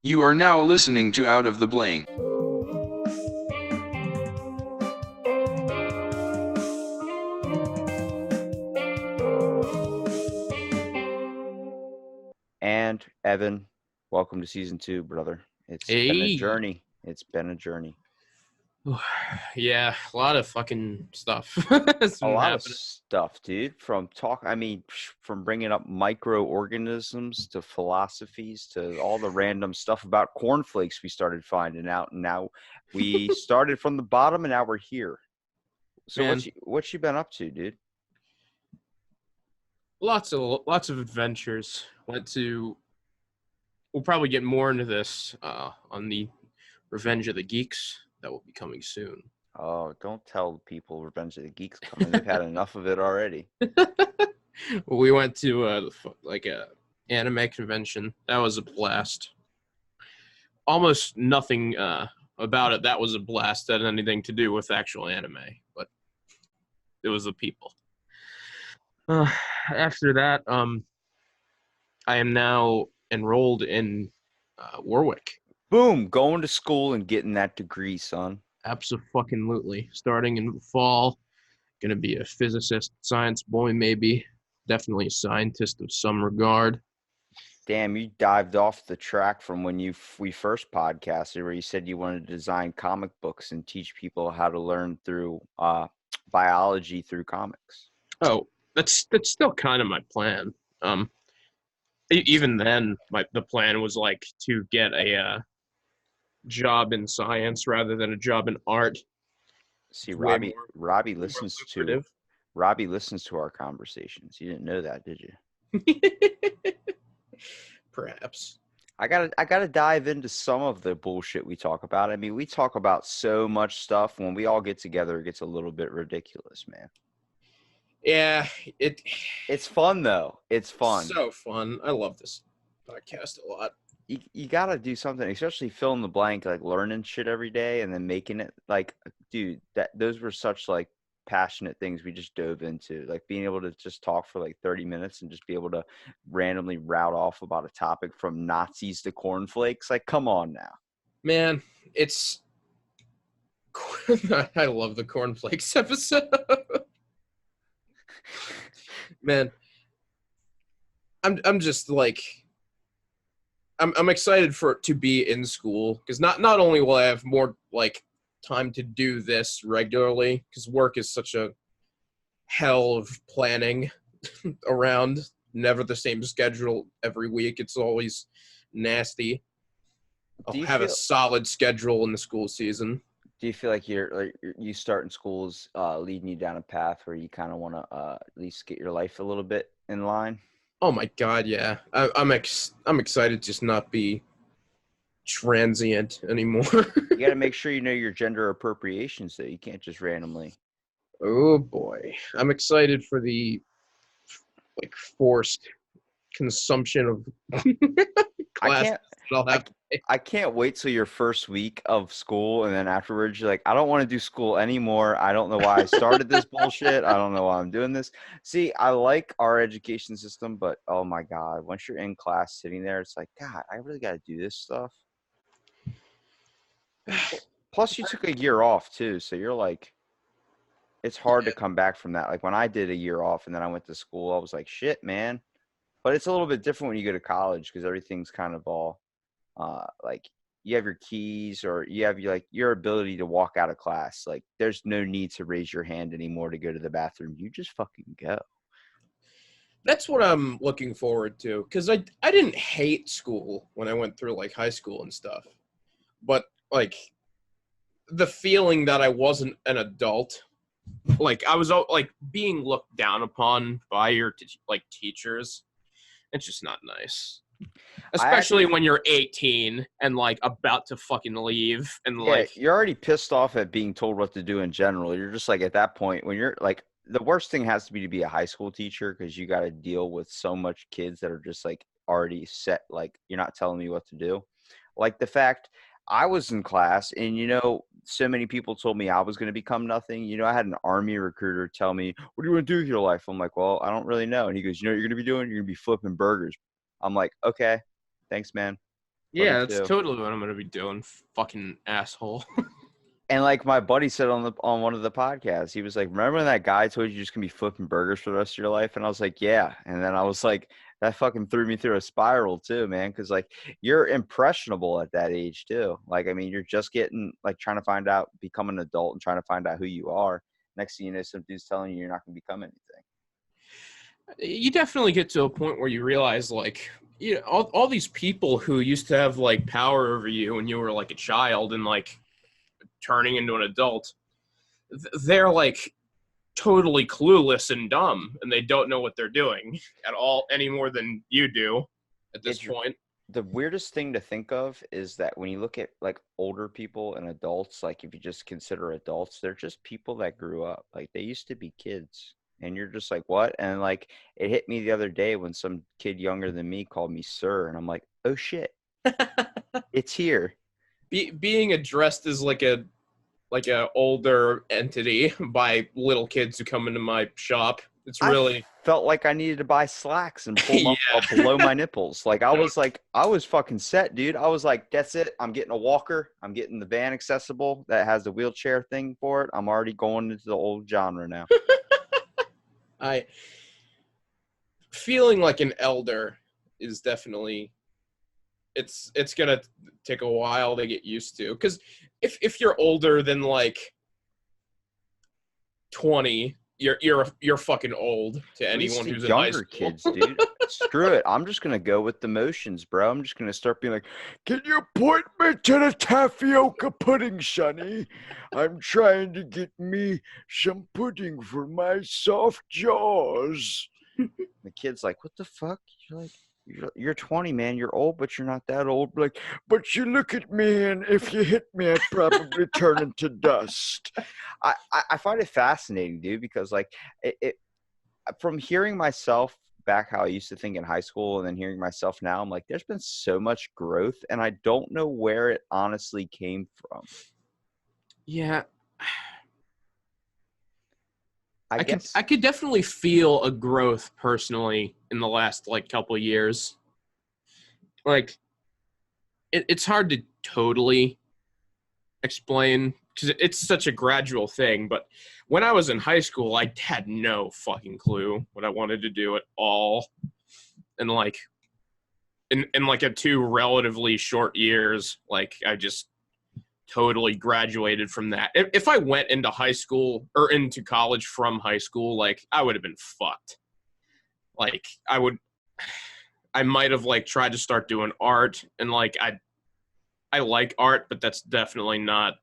You are now listening to Out of the Blank. And Evan, welcome to season 2, brother. It's been a Hey. journey. It's been a journey. Yeah, a lot of fucking stuff. A lot of stuff, dude. From bringing up microorganisms to philosophies to all the random stuff about cornflakes we started finding out, and now we started from the bottom, and now we're here. So Man, what you been up to, dude? lots of adventures. We'll probably get more into this on the Revenge of the Geeks that will be coming soon. Oh, don't tell people Revenge of the Geeks coming. They've had enough of it already. We went to a anime convention. That was a blast. Almost nothing about it that was a blast had anything to do with actual anime, but it was the people. After that, I am now enrolled in Warwick. Boom, going to school and getting that degree, son. Absolutely. Starting in the fall, gonna be a physicist, science boy, maybe. Definitely a scientist of some regard. Damn, you dived off the track from when we first podcasted, where you said you wanted to design comic books and teach people how to learn through biology through comics. Oh, that's still kind of my plan. Even then, the plan was like to get a job in science rather than a job in art. See, Way Robbie listens to lucrative. Robbie listens to our conversations. You didn't know that, did you? Perhaps. I gotta dive into some of the bullshit we talk about. I mean, we talk about so much stuff. When we all get together, it gets a little bit ridiculous, man. Yeah, It's fun though. It's fun. So fun. I love this podcast a lot. You gotta do something, especially fill in the blank, like learning shit every day and then making it like, dude, those were such like passionate things we just dove into, like being able to just talk for like 30 minutes and just be able to randomly route off about a topic from Nazis to cornflakes. Like, come on now. Man, it's I love the cornflakes episode. Man, I'm just like I'm excited for it to be in school because not only will I have more like time to do this regularly because work is such a hell of planning around, never the same schedule every week. It's always nasty. I'll have a solid schedule in the school season. Do you feel like you starting schools leading you down a path where you kind of want to at least get your life a little bit in line? Oh my God, yeah. I'm excited to just not be transient anymore. You got to make sure you know your gender appropriation, so you can't just randomly. Oh boy, I'm excited for the like forced consumption of classes. I can't wait till your first week of school, and then afterwards you're like, I don't want to do school anymore. I don't know why I started this bullshit. I don't know why I'm doing this. See, I like our education system, but oh my God, once you're in class sitting there, it's like, God, I really got to do this stuff. Plus, you took a year off too, so you're like, it's hard to come back from that. Like when I did a year off and then I went to school, I was like, shit, man. But it's a little bit different when you go to college because everything's kind of all like you have your keys or you have your ability to walk out of class. Like there's no need to raise your hand anymore to go to the bathroom. You just fucking go. That's what I'm looking forward to because I didn't hate school when I went through like high school and stuff, but like the feeling that I wasn't an adult, like I was like being looked down upon by your teachers. It's just not nice. Especially when you're 18 and like about to fucking leave and like you're already pissed off at being told what to do in general. You're just like at that point when you're like the worst thing has to be a high school teacher because you got to deal with so much kids that are just like already set, like you're not telling me what to do. Like the fact I was in class and so many people told me I was going to become nothing. I had an army recruiter tell me, what do you want to do with your life? I'm like, well, I don't really know. And he goes, you know what you're going to be doing? You're going to be flipping burgers. I'm like, okay, thanks, man. Yeah, that's too. totally what I'm gonna be doing. Fucking asshole. And like my buddy said on one of the podcasts, he was like, "Remember when that guy told you just gonna be flipping burgers for the rest of your life?" And I was like, "Yeah." And then I was like, that fucking threw me through a spiral too, man. Because like you're impressionable at that age too. Like I mean, you're just getting like trying to find out, become an adult, and trying to find out who you are. Next thing you know, some dude's telling you you're not gonna become anything. You definitely get to a point where you realize, like, you know, all these people who used to have like power over you when you were like a child and like turning into an adult, they're like totally clueless and dumb, and they don't know what they're doing at all any more than you do at this point. The weirdest thing to think of is that when you look at like older people and adults, like if you just consider adults, they're just people that grew up. Like they used to be kids. And you're just like, what? And like it hit me the other day when some kid younger than me called me sir. And I'm like, oh shit, it's here. Being addressed as like a older entity by little kids who come into my shop. It's really I felt like I needed to buy slacks and pull them Yeah. up below my nipples. Like I was fucking set, dude. I was like, that's it. I'm getting a walker. I'm getting the van accessible that has the wheelchair thing for it. I'm already going into the old genre now. I feeling like an elder is definitely it's gonna take a while to get used to, because if you're older than like 20, you're fucking old to At least anyone the who's in high younger school. kids, dude. Screw it. I'm just gonna go with the motions, bro. I'm just gonna start being like, "Can you point me to the tapioca pudding, Sonny? I'm trying to get me some pudding for my soft jaws." The kid's like, "What the fuck?" You're like, "You're 20, man. You're old, but you're not that old." Like, but you look at me, and if you hit me, I'd probably turn into dust. I find it fascinating, dude, because like it from hearing myself back how I used to think in high school and then hearing myself now, I'm like, there's been so much growth and I don't know where it honestly came from. Yeah, I guess I could definitely feel a growth personally in the last like couple of years. Like it's hard to totally explain because it's such a gradual thing. But when I was in high school, I had no fucking clue what I wanted to do at all, and like in like a 2 relatively short years, like I just totally graduated from that. If I went into high school or into college from high school, like I would have been fucked. Like I might have like tried to start doing art, and like I like art, but that's definitely not.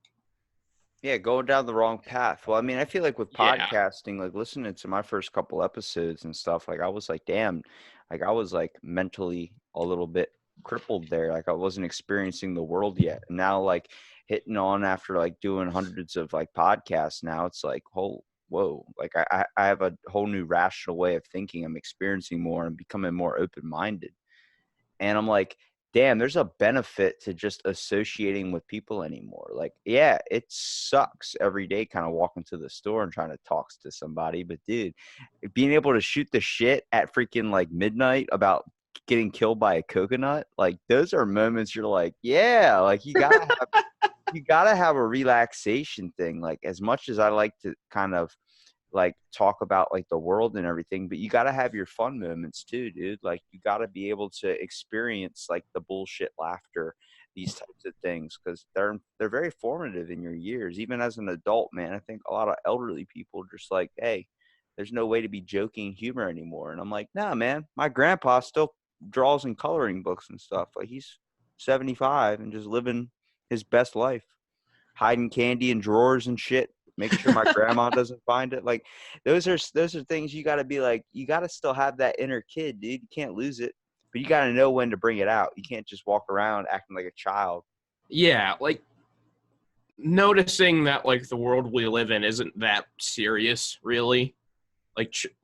yeah, going down the wrong path. Well, I mean, I feel like with Yeah. podcasting, like listening to my first couple episodes and stuff, like I was like, damn, like I was like mentally a little bit crippled there. Like I wasn't experiencing the world yet. And now like hitting on after like doing hundreds of like podcasts now, it's like, whoa, like I have a whole new rational way of thinking. I'm experiencing more and becoming more open-minded. And I'm like, damn, there's a benefit to just associating with people anymore. Like, yeah, it sucks every day kind of walking to the store and trying to talk to somebody. But dude, being able to shoot the shit at freaking like midnight about getting killed by a coconut, like those are moments you're like, yeah, like you gotta have a relaxation thing. Like as much as I like to kind of like talk about like the world and everything, but you got to have your fun moments too, dude. Like you got to be able to experience like the bullshit laughter, these types of things, because they're very formative in your years. Even as an adult, man, I think a lot of elderly people are just like, hey, there's no way to be joking humor anymore. And I'm like, nah, man, my grandpa still draws in coloring books and stuff. Like he's 75 and just living his best life, hiding candy in drawers and shit, make sure my grandma doesn't find it. Like those are things you got to be like, you got to still have that inner kid, dude. You can't lose it, but you got to know when to bring it out. You can't just walk around acting like a child. Yeah, like noticing that like the world we live in isn't that serious, really.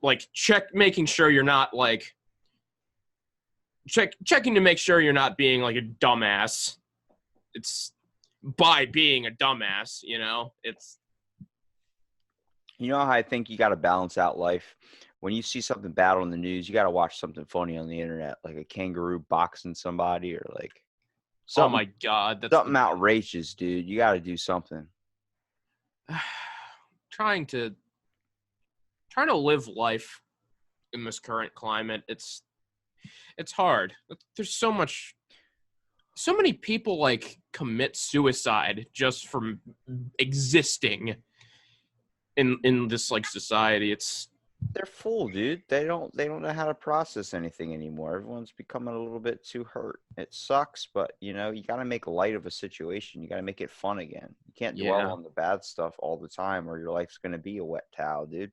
Like check making sure you're not like checking to make sure you're not being like a dumbass. It's by being a dumbass, you know. It's You know how I think you got to balance out life. When you see something bad on the news, you got to watch something funny on the internet, like a kangaroo boxing somebody or like Oh my God, that's something outrageous, dude. You got to do something. trying to live life in this current climate. It's hard. There's so many people like commit suicide just from existing in this like society. They're full, dude. They don't know how to process anything anymore. Everyone's becoming a little bit too hurt. It sucks, but you got to make light of a situation. You got to make it fun again. You can't dwell on the bad stuff all the time or your life's going to be a wet towel, dude.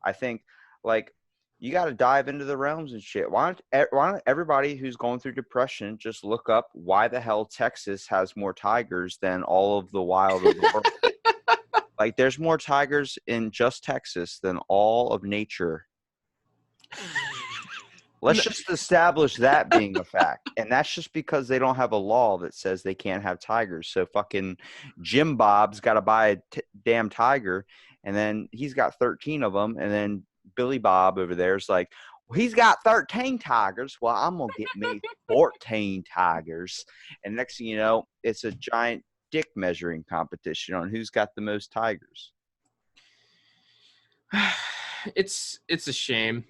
I think like you got to dive into the realms and shit. Why don't everybody who's going through depression just look up why the hell Texas has more tigers than all of the wild of the world? Like, there's more tigers in just Texas than all of nature. Let's just establish that being a fact. And that's just because they don't have a law that says they can't have tigers. So fucking Jim Bob's got to buy a damn tiger, and then he's got 13 of them. And then Billy Bob over there is like, well, he's got 13 tigers. Well, I'm going to get me 14 tigers. And next thing you know, it's a giant dick measuring competition on who's got the most tigers. It's a shame.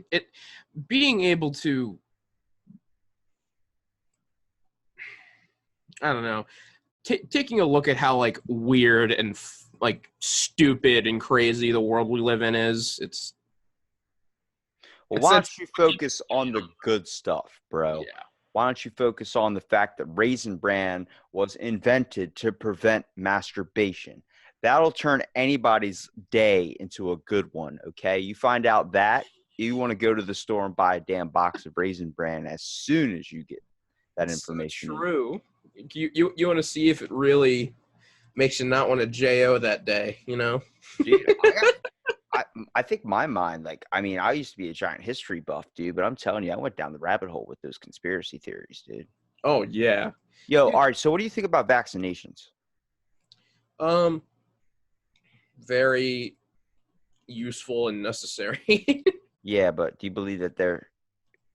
Being able to, I don't know, taking a look at how like weird and like stupid and crazy the world we live in is. Well, why don't you focus on the good stuff, bro? Yeah. Why don't you focus on the fact that Raisin Bran was invented to prevent masturbation? That'll turn anybody's day into a good one, okay? You find out that, you want to go to the store and buy a damn box of Raisin Bran as soon as you get that information. That's true. You want to see if it really makes you not want to JO that day, Dude, I think my mind, like, I mean, I used to be a giant history buff, dude, but I'm telling you, I went down the rabbit hole with those conspiracy theories, dude. Oh, yeah. Yo, dude. All right, so what do you think about vaccinations? Very useful and necessary. Yeah, but do you believe that they're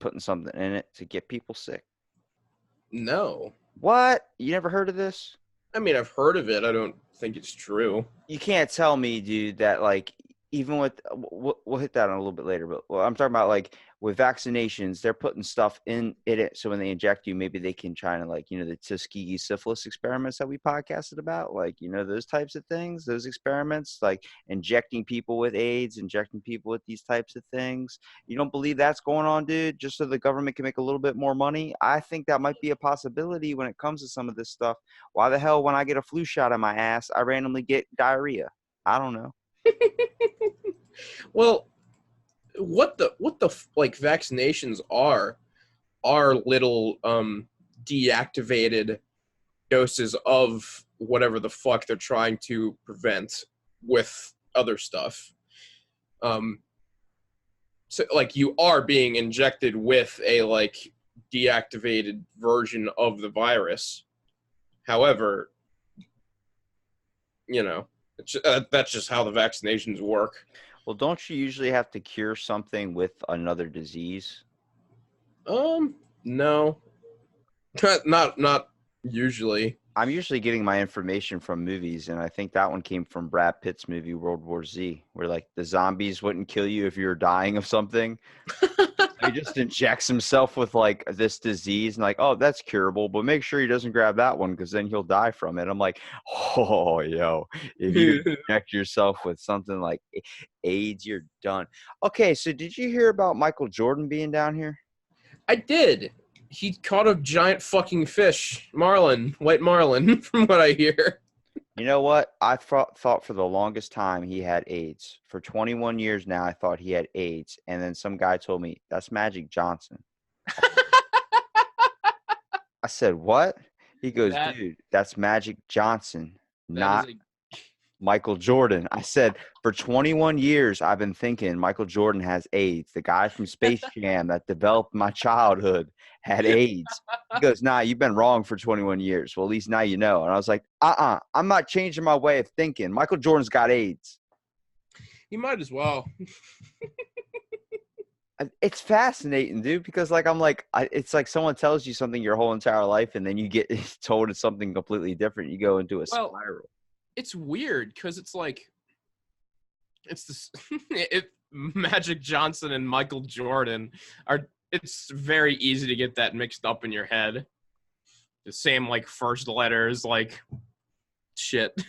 putting something in it to get people sick? No. What? You never heard of this? I mean, I've heard of it. I don't think it's true. You can't tell me, dude, that like even with we'll hit that on a little bit later, but I'm talking about like with vaccinations, they're putting stuff in it so when they inject you, maybe they can try to like the Tuskegee syphilis experiments that we podcasted about, like those types of things, those experiments, like injecting people with AIDS, injecting people with these types of things. You don't believe that's going on, dude? Just so the government can make a little bit more money? I think that might be a possibility when it comes to some of this stuff. Why the hell, when I get a flu shot in my ass, I randomly get diarrhea? I don't know. Well, what the like vaccinations are little deactivated doses of whatever the fuck they're trying to prevent with other stuff. So like you are being injected with a like deactivated version of the virus. However, that's just how the vaccinations work. Well, don't you usually have to cure something with another disease? No. Not usually. I'm usually getting my information from movies, and I think that one came from Brad Pitt's movie World War Z, where like the zombies wouldn't kill you if you were dying of something. He just injects himself with like this disease and like, oh, that's curable, but make sure he doesn't grab that one because then he'll die from it. I'm like, oh, yo, if you inject yourself with something like AIDS, you're done. Okay, so did you hear about Michael Jordan being down here? I did. He caught a giant fucking fish, white marlin, from what I hear. You know what? I thought for the longest time he had AIDS. For 21 years now, I thought he had AIDS. And then some guy told me, that's Magic Johnson. I said, what? He goes, dude, that's Magic Johnson, not Michael Jordan. I said, for 21 years, I've been thinking Michael Jordan has AIDS. The guy from Space Jam that developed my childhood had AIDS. He goes, nah, you've been wrong for 21 years. Well, at least now you know. And I was like, I'm not changing my way of thinking. Michael Jordan's got AIDS. He might as well. It's fascinating, dude, because like it's like someone tells you something your whole entire life, and then you get told it's something completely different. You go into a Well, spiral. it's weird because it's like it's this Magic Johnson and Michael Jordan are. It's very easy to get that mixed up in your head. The same like first letters, like shit.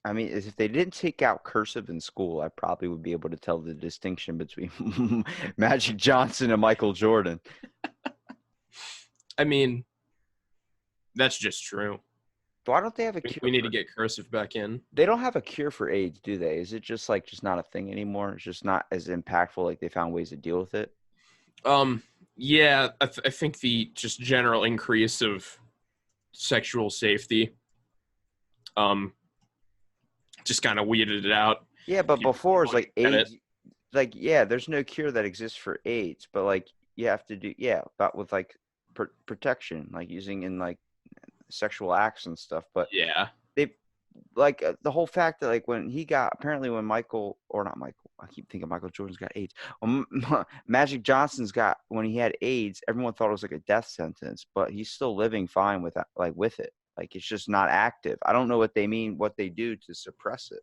I mean, if they didn't take out cursive in school, I probably would be able to tell the distinction between Magic Johnson and Michael Jordan. I mean, that's just true. Why don't they have a cure? We need to get cursive back in. They don't have a cure for AIDS, do they? Is it just not a thing anymore? It's just not as impactful. Like they found ways to deal with it. Yeah, I think the just general increase of sexual safety, just kind of weeded it out. Yeah, but before it's like AIDS. It. Like, yeah, there's no cure that exists for AIDS, but like you have to do, but with like protection, like using in like sexual acts and stuff. But yeah, they like the whole fact that like when he got apparently when Michael or not Michael, I keep thinking Michael Jordan's got AIDS. When Magic Johnson's got when he had AIDS, everyone thought it was like a death sentence, but he's still living fine with that, like with it. Like it's just not active. I don't know what they mean, what they do to suppress it.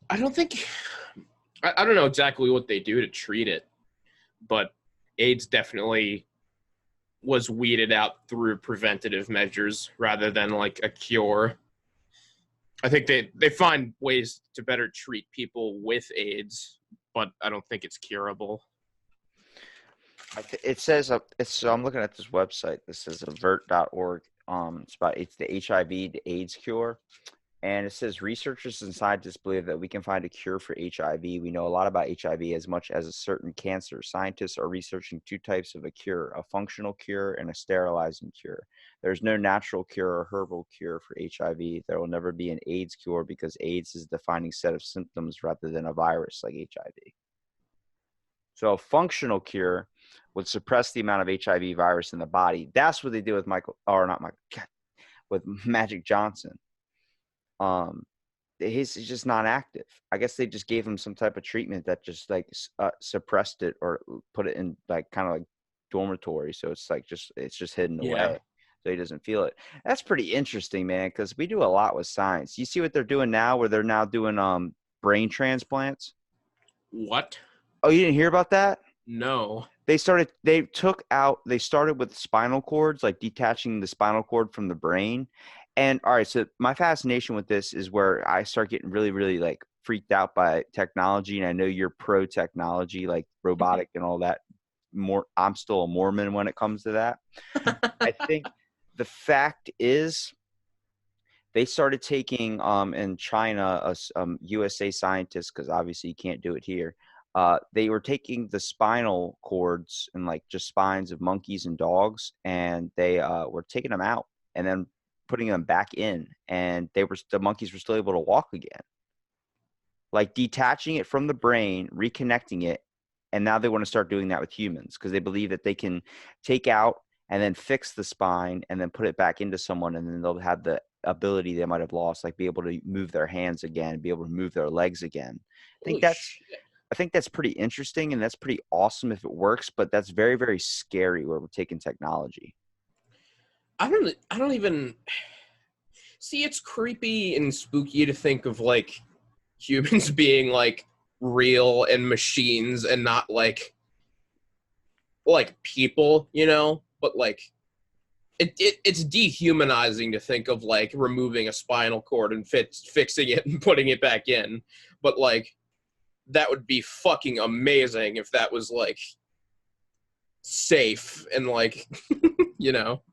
I don't think I don't know exactly what they do to treat it, but AIDS definitely was weeded out through preventative measures rather than like a cure. I think they find ways to better treat people with AIDS, but I don't think it's curable. It says so I'm looking at this website. This says avert.org. It's the HIV to AIDS cure. And it says researchers and scientists believe that we can find a cure for HIV. We know a lot about HIV as much as a certain cancer. Scientists are researching two types of a cure, a functional cure and a sterilizing cure. There's no natural cure or herbal cure for HIV. There will never be an AIDS cure because AIDS is a defining set of symptoms rather than a virus like HIV. So a functional cure would suppress the amount of HIV virus in the body. That's what they did with with Magic Johnson. He's just not active. I guess they just gave him some type of treatment that just like suppressed it or put it in like kind of like dormitory, so it's just hidden away, so he doesn't feel it. That's pretty interesting, man, because we do a lot with science. You see what they're doing now, where they're now doing brain transplants. What? Oh, you didn't hear about that? No. They started with spinal cords, like detaching the spinal cord from the brain. And all right, so my fascination with this is where I start getting really, really like freaked out by technology. And I know you're pro technology, like robotic and all that. I'm still a Mormon when it comes to that. I think the fact is they started taking in China, USA scientists, because obviously you can't do it here. They were taking the spinal cords and like just spines of monkeys and dogs, and they were taking them out and then putting them back in, and the monkeys were still able to walk again. Like detaching it from the brain, reconnecting it, and now they want to start doing that with humans because they believe that they can take out and then fix the spine and then put it back into someone, and then they'll have the ability they might have lost, like be able to move their hands again, be able to move their legs again. I think that's pretty interesting, and that's pretty awesome if it works, but that's very, very scary where we're taking technology. I don't even see. It's creepy and spooky to think of like humans being like real and machines and not like people, you know. But like it's dehumanizing to think of like removing a spinal cord and fixing it and putting it back in. But like that would be fucking amazing if that was like safe and like you know.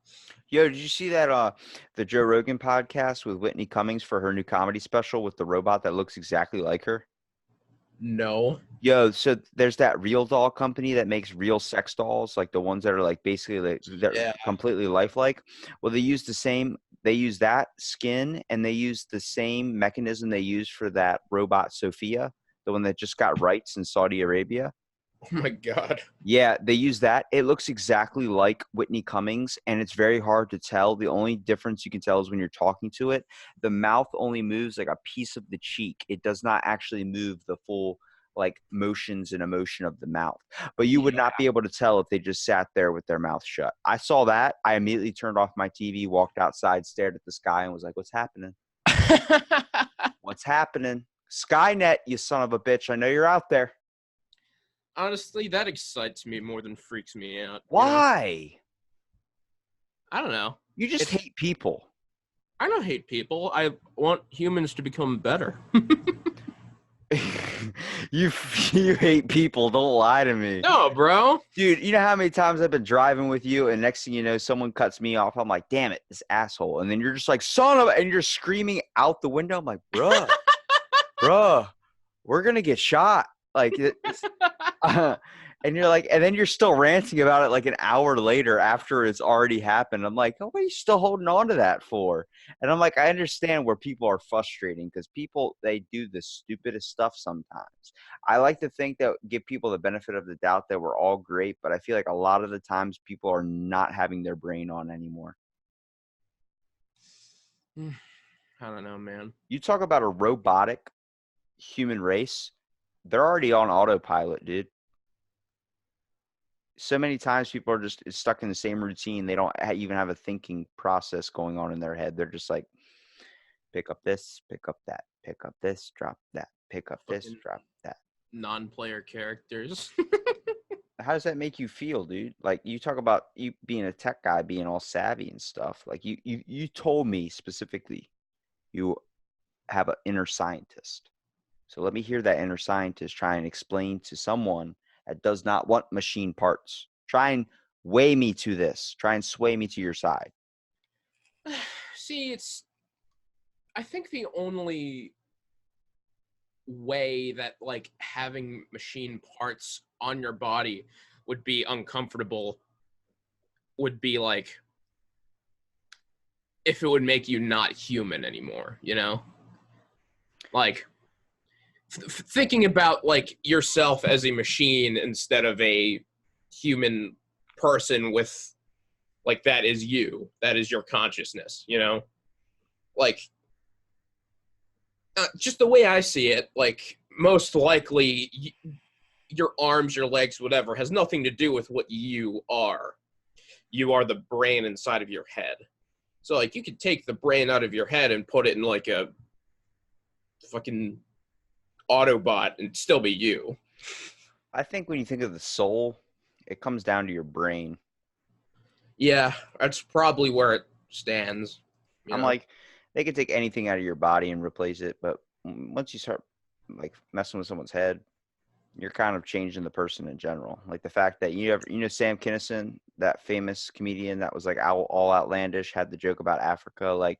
Yo, did you see that the Joe Rogan podcast with Whitney Cummings for her new comedy special with the robot that looks exactly like her? No. Yo, so there's that Real Doll company that makes real sex dolls, like the ones that are like basically like they're completely lifelike. Well, they use that skin, and they use the same mechanism they use for that robot Sophia, the one that just got rights in Saudi Arabia. Oh my God. Yeah, they use that. It looks exactly like Whitney Cummings, and it's very hard to tell. The only difference you can tell is when you're talking to it. The mouth only moves like a piece of the cheek. It does not actually move the full like motions and emotion of the mouth. But you would Yeah. not be able to tell if they just sat there with their mouth shut. I saw that. I immediately turned off my TV, walked outside, stared at the sky, and was like, "What's happening? What's happening? Skynet, you son of a bitch. I know you're out there." Honestly, that excites me more than freaks me out. Why? I don't know. You just It's- hate people. I don't hate people. I want humans to become better. you hate people. Don't lie to me. No, bro. Dude, you know how many times I've been driving with you and next thing you know, someone cuts me off. I'm like, damn it, this asshole. And then you're just like, son of, and you're screaming out the window. I'm like, bruh, we're going to get shot. Like, and you're like, and then you're still ranting about it like an hour later after it's already happened. I'm like, oh, what are you still holding on to that for? And I'm like, I understand where people are frustrating because people, they do the stupidest stuff sometimes. I like to think that give people the benefit of the doubt that we're all great, but I feel like a lot of the times people are not having their brain on anymore. I don't know, man. You talk about a robotic human race, they're already on autopilot, dude. So many times people are just stuck in the same routine. They don't even have a thinking process going on in their head. They're just like, pick up this, pick up that, pick up this, drop that, pick up this, Fucking drop that. Non-player characters. How does that make you feel, dude? Like you talk about you being a tech guy, being all savvy and stuff. Like you told me specifically you have an inner scientist. So let me hear that inner scientist try and explain to someone that does not want machine parts. Try and weigh me to this. Try and sway me to your side. See, I think the only way that like having machine parts on your body would be uncomfortable would be like if it would make you not human anymore, you know? Like thinking about like yourself as a machine instead of a human person with like that is you, that is your consciousness, you know? Like just the way I see it, like most likely your arms, your legs, whatever, has nothing to do with what you are. You are the brain inside of your head. So like you could take the brain out of your head and put it in like a fucking Autobot and still be you. I think when you think of the soul, it comes down to your brain. Yeah, that's probably where it stands. I'm like, they could take anything out of your body and replace it, but once you start like messing with someone's head, you're kind of changing the person in general. Like the fact that you know Sam Kinison, that famous comedian that was like all outlandish, had the joke about Africa, like,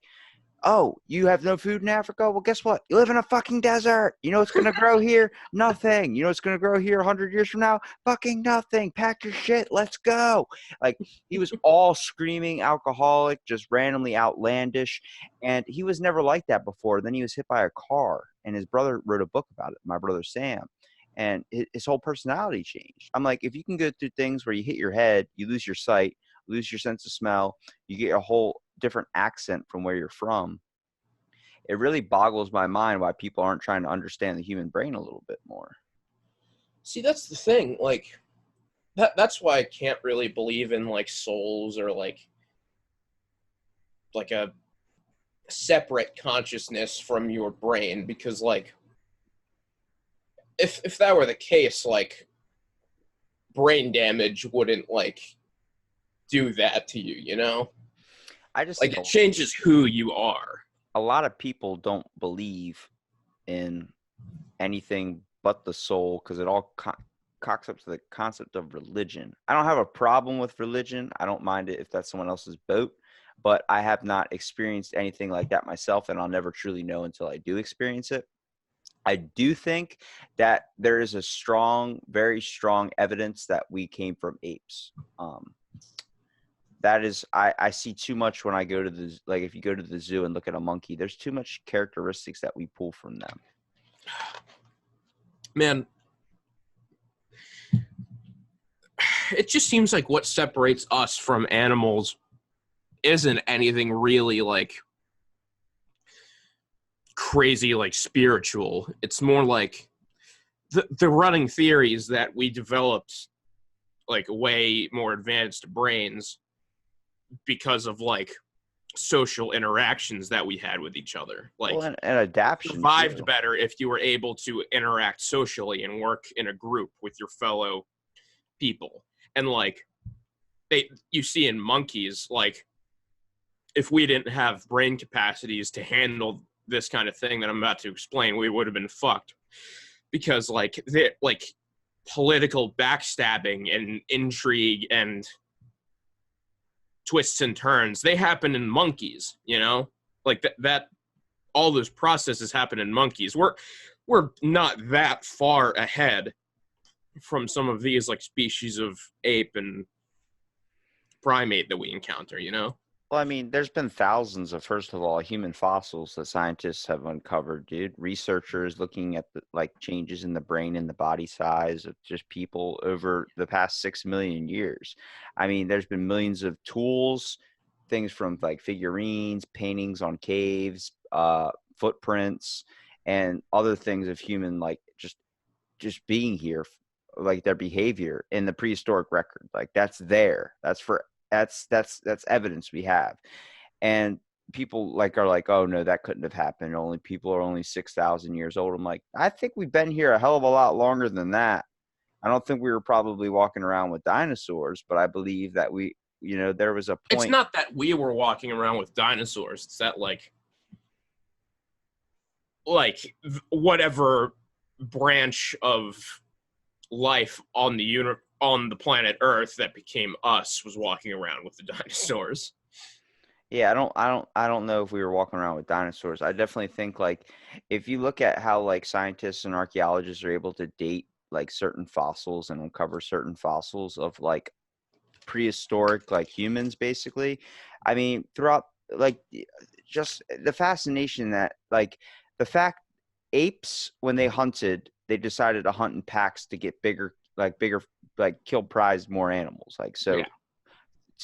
oh, you have no food in Africa? Well, guess what? You live in a fucking desert. You know what's going to grow here? Nothing. You know what's going to grow here 100 years from now? Fucking nothing. Pack your shit. Let's go. Like, he was all screaming alcoholic, just randomly outlandish. And he was never like that before. Then he was hit by a car, and his brother wrote a book about it, my brother Sam. And his whole personality changed. I'm like, if you can go through things where you hit your head, you lose your sight, lose your sense of smell, you get a whole different accent from where you're from. It really boggles my mind why people aren't trying to understand the human brain a little bit more. See, that's the thing. Like that's why I can't really believe in like souls or like a separate consciousness from your brain, because like if that were the case, like brain damage wouldn't like do that to you, you know? I just Like think it changes who you are. a lot of people don't believe in anything but the soul because it all cocks up to the concept of religion. I don't have a problem with religion. I don't mind it if that's someone else's boat, but I have not experienced anything like that myself, and I'll never truly know until I do experience it. I do think that there is a strong, very strong evidence that we came from apes. That is, I see too much when I go to the, like if you go to the zoo and look at a monkey, there's too much characteristics that we pull from them. Man, it just seems like what separates us from animals isn't anything really like crazy, like spiritual. It's more like the running theory is that we developed like way more advanced brains because of like social interactions that we had with each other. Like, Well, and adaptation survived too. better if you were able to interact socially and work in a group with your fellow people. And like you see in monkeys, like if we didn't have brain capacities to handle this kind of thing that I'm about to explain, we would have been fucked. Because like political backstabbing and intrigue and twists and turns, they happen in monkeys, you know? Like that all those processes happen in monkeys. We're not that far ahead from some of these like species of ape and primate that we encounter, you know? Well, I mean, there's been thousands of, first of all, human fossils that scientists have uncovered, dude. Researchers looking at the like changes in the brain and the body size of just people over the past 6 million years. I mean, there's been millions of tools, things from like figurines, paintings on caves, footprints, and other things of human like just being here, like their behavior in the prehistoric record. Like that's there. That's evidence we have. And people like are like, oh no, that couldn't have happened. Only people are only 6,000 years old. I'm like, I think we've been here a hell of a lot longer than that. I don't think we were probably walking around with dinosaurs, but I believe that there was a It's point. not that we were walking around with dinosaurs. It's that like whatever branch of life on the planet Earth that became us was walking around with the dinosaurs. Yeah, I don't know if we were walking around with dinosaurs. I definitely think like if you look at how like scientists and archaeologists are able to date like certain fossils and uncover certain fossils of like prehistoric like humans basically. I mean, throughout like just the fascination that like the fact apes when they hunted, they decided to hunt in packs to get bigger like kill prize more animals. Like so Yeah.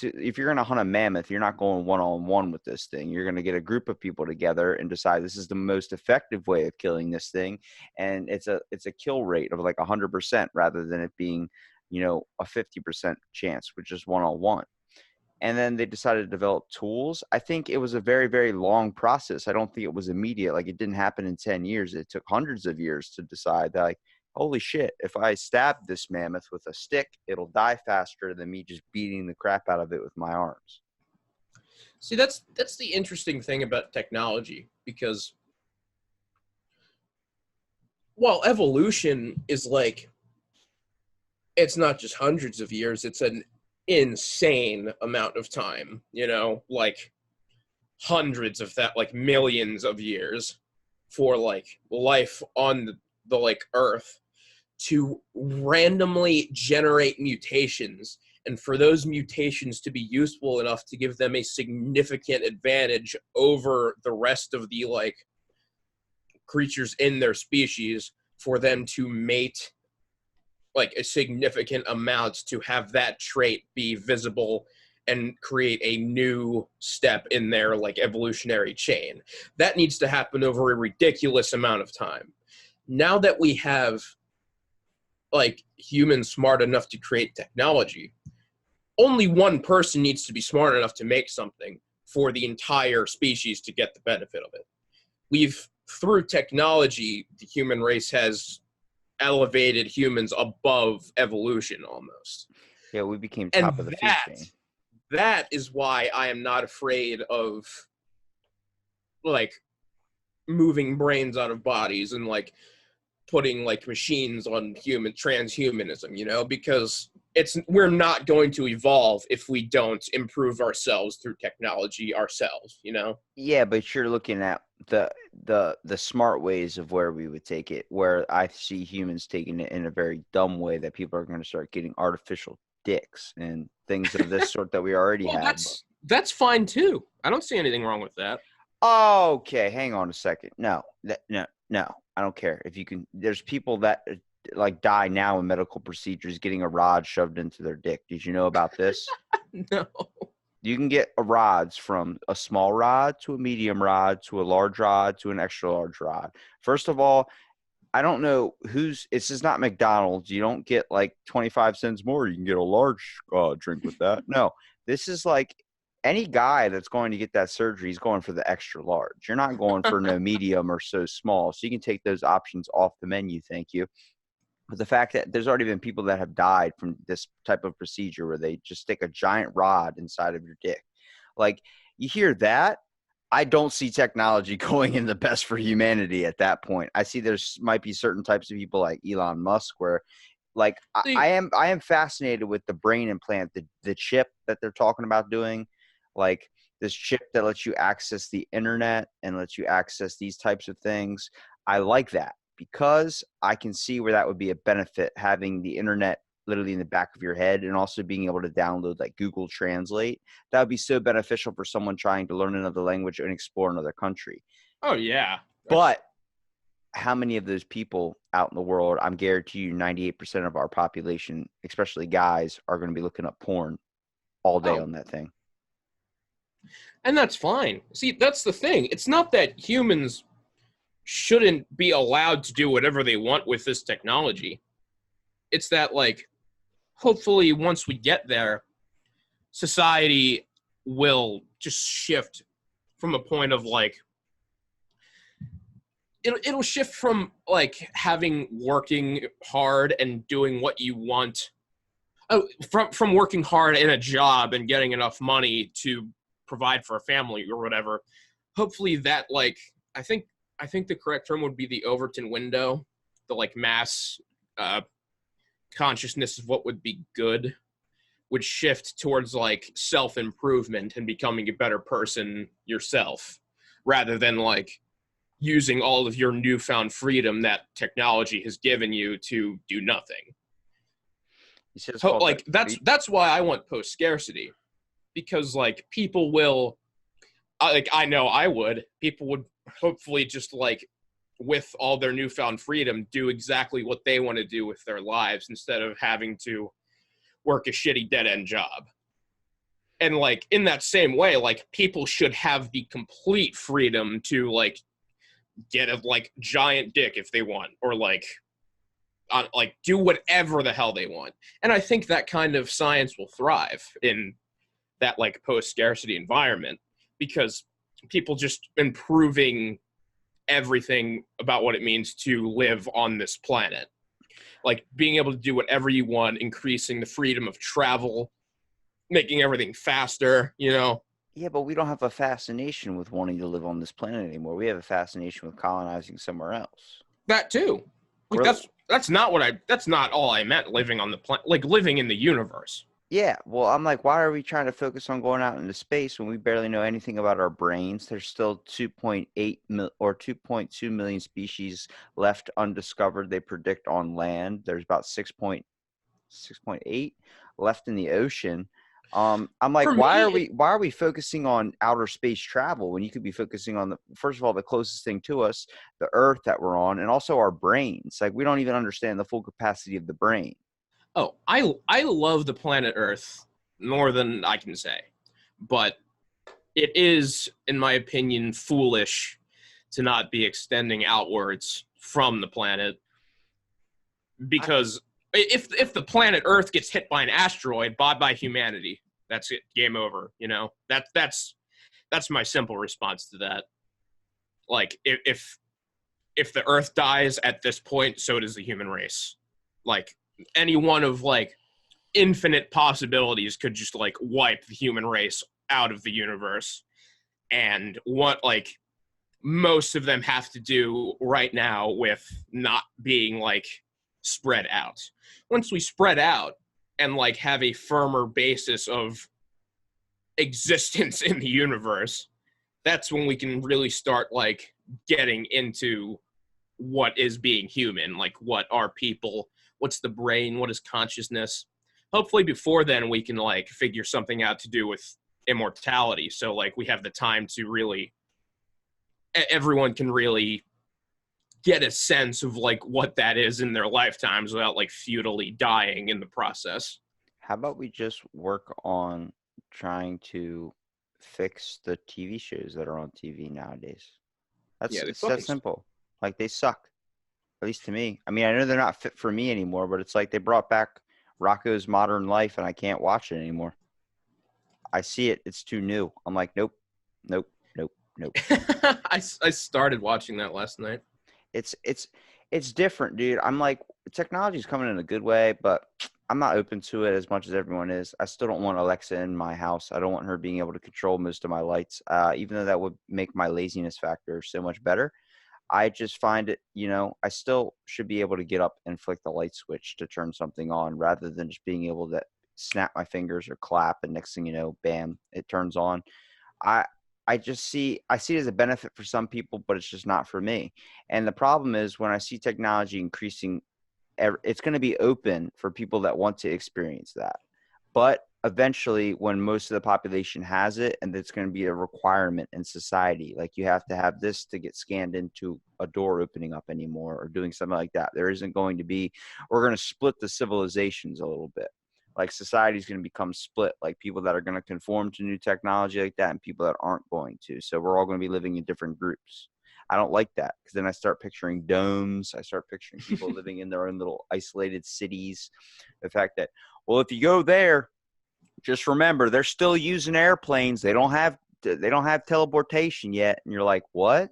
if you're going to hunt a mammoth, you're not going one-on-one with this thing. You're going to get a group of people together and decide this is the most effective way of killing this thing. And it's a kill rate of like 100% rather than it being, a 50% chance, which is one-on-one. And then they decided to develop tools. I think it was a very, very long process. I don't think it was immediate. Like it didn't happen in 10 years. It took hundreds of years to decide that like, holy shit, if I stab this mammoth with a stick, it'll die faster than me just beating the crap out of it with my arms. See, that's the interesting thing about technology, because while evolution is like, it's not just hundreds of years, it's an insane amount of time, like hundreds of that, like millions of years for like life on the like Earth to randomly generate mutations, and for those mutations to be useful enough to give them a significant advantage over the rest of the like creatures in their species, for them to mate like a significant amount to have that trait be visible and create a new step in their like evolutionary chain. That needs to happen over a ridiculous amount of time. Now that we have like humans smart enough to create technology, only one person needs to be smart enough to make something for the entire species to get the benefit of it. Through technology, the human race has elevated humans above evolution almost. Yeah, we became And top of the food chain. that is why I am not afraid of like moving brains out of bodies and like putting like machines on transhumanism, because we're not going to evolve if we don't improve ourselves through technology ourselves. Yeah, but you're looking at the smart ways of where we would take it, where I see humans taking it in a very dumb way that people are going to start getting artificial dicks and things of this sort that we already Well, have. that's fine too. I don't see anything wrong with that. Okay, hang on a second. No, I don't care if you can. There's people that like die now in medical procedures getting a rod shoved into their dick. Did you know about this? No. You can get rods from a small rod to a medium rod to a large rod to an extra large rod. First of all, I don't know this is not McDonald's. You don't get like 25 cents more. You can get a large drink with that. No, this is like any guy that's going to get that surgery, he's going for the extra large. You're not going for no medium or so small. So you can take those options off the menu. Thank you. But the fact that there's already been people that have died from this type of procedure where they just stick a giant rod inside of your dick. Like, you hear that, I don't see technology going in the best for humanity at that point. I see there's might be certain types of people like Elon Musk where, like, I am fascinated with the brain implant, the chip that they're talking about doing, like this chip that lets you access the internet and lets you access these types of things. I like that because I can see where that would be a benefit, having the internet literally in the back of your head and also being able to download like Google Translate. That would be so beneficial for someone trying to learn another language and explore another country. Oh, yeah. But how many of those people out in the world, I'm guarantee you 98% of our population, especially guys, are going to be looking up porn all day on that thing. And that's fine. See, that's the thing. It's not that humans shouldn't be allowed to do whatever they want with this technology. It's that, like, hopefully once we get there, society will just shift from a point of, like, it'll shift from, like, working hard and doing what you want, from working hard in a job and getting enough money to provide for a family or whatever. Hopefully that, like, I think the correct term would be the Overton window, the, like, mass consciousness of what would be good would shift towards, like, self-improvement and becoming a better person yourself, rather than, like, using all of your newfound freedom that technology has given you to do nothing. So, like, that's why I want post-scarcity, because, like, people will, like, I know I would, people would hopefully just, like, with all their newfound freedom, do exactly what they want to do with their lives instead of having to work a shitty dead-end job. And, like, in that same way, like, people should have the complete freedom to, like, get a, like, giant dick if they want, or, like, do whatever the hell they want. And I think that kind of science will thrive in that, like, post-scarcity environment, because people just improving everything about what it means to live on this planet. Like, being able to do whatever you want, increasing the freedom of travel, making everything faster, you know? Yeah, but we don't have a fascination with wanting to live on this planet anymore. We have a fascination with colonizing somewhere else. That too. Like, that's not all I meant, living on the planet, like, living in the universe. Yeah, well, I'm like, why are we trying to focus on going out into space when we barely know anything about our brains? There's still 2.8 or 2.2 million species left undiscovered. They predict on land. There's about 6.8 left in the ocean. I'm like, why are we focusing on outer space travel when you could be focusing on first of all, the closest thing to us, the Earth that we're on, and also our brains. Like, we don't even understand the full capacity of the brain. Oh, I love the planet Earth more than I can say, but it is, in my opinion, foolish to not be extending outwards from the planet, because if the planet Earth gets hit by an asteroid, bye humanity. That's it, game over. You know, that's my simple response to that. Like, if the Earth dies at this point, so does the human race. Like, any one of, like, infinite possibilities could just, like, wipe the human race out of the universe. And what, like, most of them have to do right now with not being, like, spread out. Once we spread out and, like, have a firmer basis of existence in the universe, that's when we can really start, like, getting into what is being human, like, what are people, what's the brain, what is consciousness. Hopefully before then we can, like, figure something out to do with immortality, so, like, we have the time to really, everyone can really get a sense of like what that is in their lifetimes without like futilely dying in the process. How about we just work on trying to fix the TV shows that are on TV nowadays? Yeah, they It's that fucking simple. Like they suck, at least to me. I mean, I know they're not fit for me anymore, but it's like they brought back Rocco's Modern Life and I can't watch it anymore. I see it. It's too new. I'm like, nope, nope, nope, nope. I started watching that last night. It's different, dude. I'm like, technology's coming in a good way, but I'm not open to it as much as everyone is. I still don't want Alexa in my house. I don't want her being able to control most of my lights, even though that would make my laziness factor so much better. I just find it, I still should be able to get up and flick the light switch to turn something on rather than just being able to snap my fingers or clap and next thing you know, bam, it turns on. I I see it as a benefit for some people, but it's just not for me. And the problem is when I see technology increasing, it's going to be open for people that want to experience that. But eventually, when most of the population has it, and it's going to be a requirement in society, like you have to have this to get scanned into a door opening up anymore or doing something like that. There isn't going to be, we're going to split the civilizations a little bit. Like society is going to become split, like people that are going to conform to new technology like that and people that aren't going to. So we're all going to be living in different groups. I don't like that because then I start picturing domes. I start picturing people living in their own little isolated cities. The fact that, well, if you go there, just remember they're still using airplanes. They don't have teleportation yet. And you're like, what?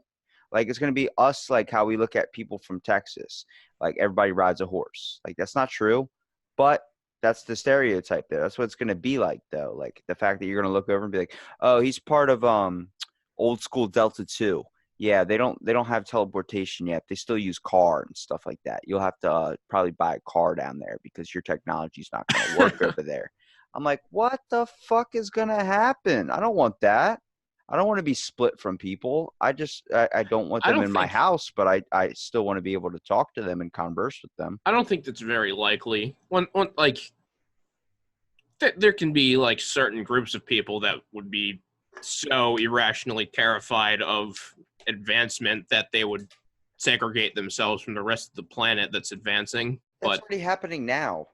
Like it's going to be us, like how we look at people from Texas. Like everybody rides a horse. Like that's not true, but that's the stereotype there. That's what it's going to be like, though. Like the fact that you're going to look over and be like, oh, he's part of old school Delta 2. Yeah, they don't have teleportation yet. They still use car and stuff like that. You'll have to probably buy a car down there because your technology's not going to work over there. I'm like, what the fuck is going to happen? I don't want that. I don't want to be split from people. I don't want I them don't in my think house, but I still want to be able to talk to them and converse with them. I don't think that's very likely. One like there can be like certain groups of people that would be so irrationally terrified of advancement that they would segregate themselves from the rest of the planet that's advancing. That's But already happening now.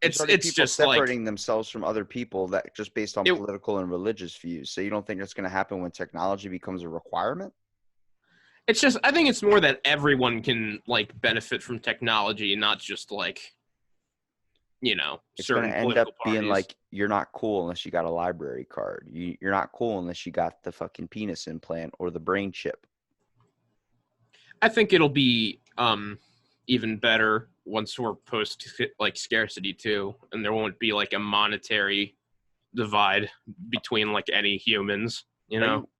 There's it's already it's people just like separating themselves from other people that just based on it, political and religious views. So you don't think that's going to happen when technology becomes a requirement? it's just I think it's more that everyone can like benefit from technology, not just like It's going certain to end up political being parties. like you're not cool unless you got a library card. You're not cool unless you got the fucking penis implant or the brain chip. I think it'll be even better once we're post like scarcity too, and there won't be like a monetary divide between like any humans.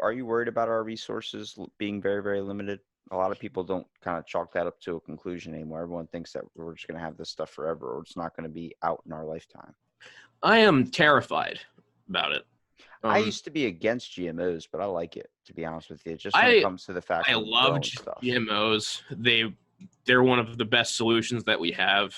Are you worried about our resources being very, very limited? A lot of people don't kind of chalk that up to a conclusion anymore. Everyone thinks that we're just going to have this stuff forever or it's not going to be out in our lifetime. I am terrified about it. I used to be against GMOs, but I like it, to be honest with you. Just when it I comes to the fact I of love growing stuff. GMOs. They're one of the best solutions that we have.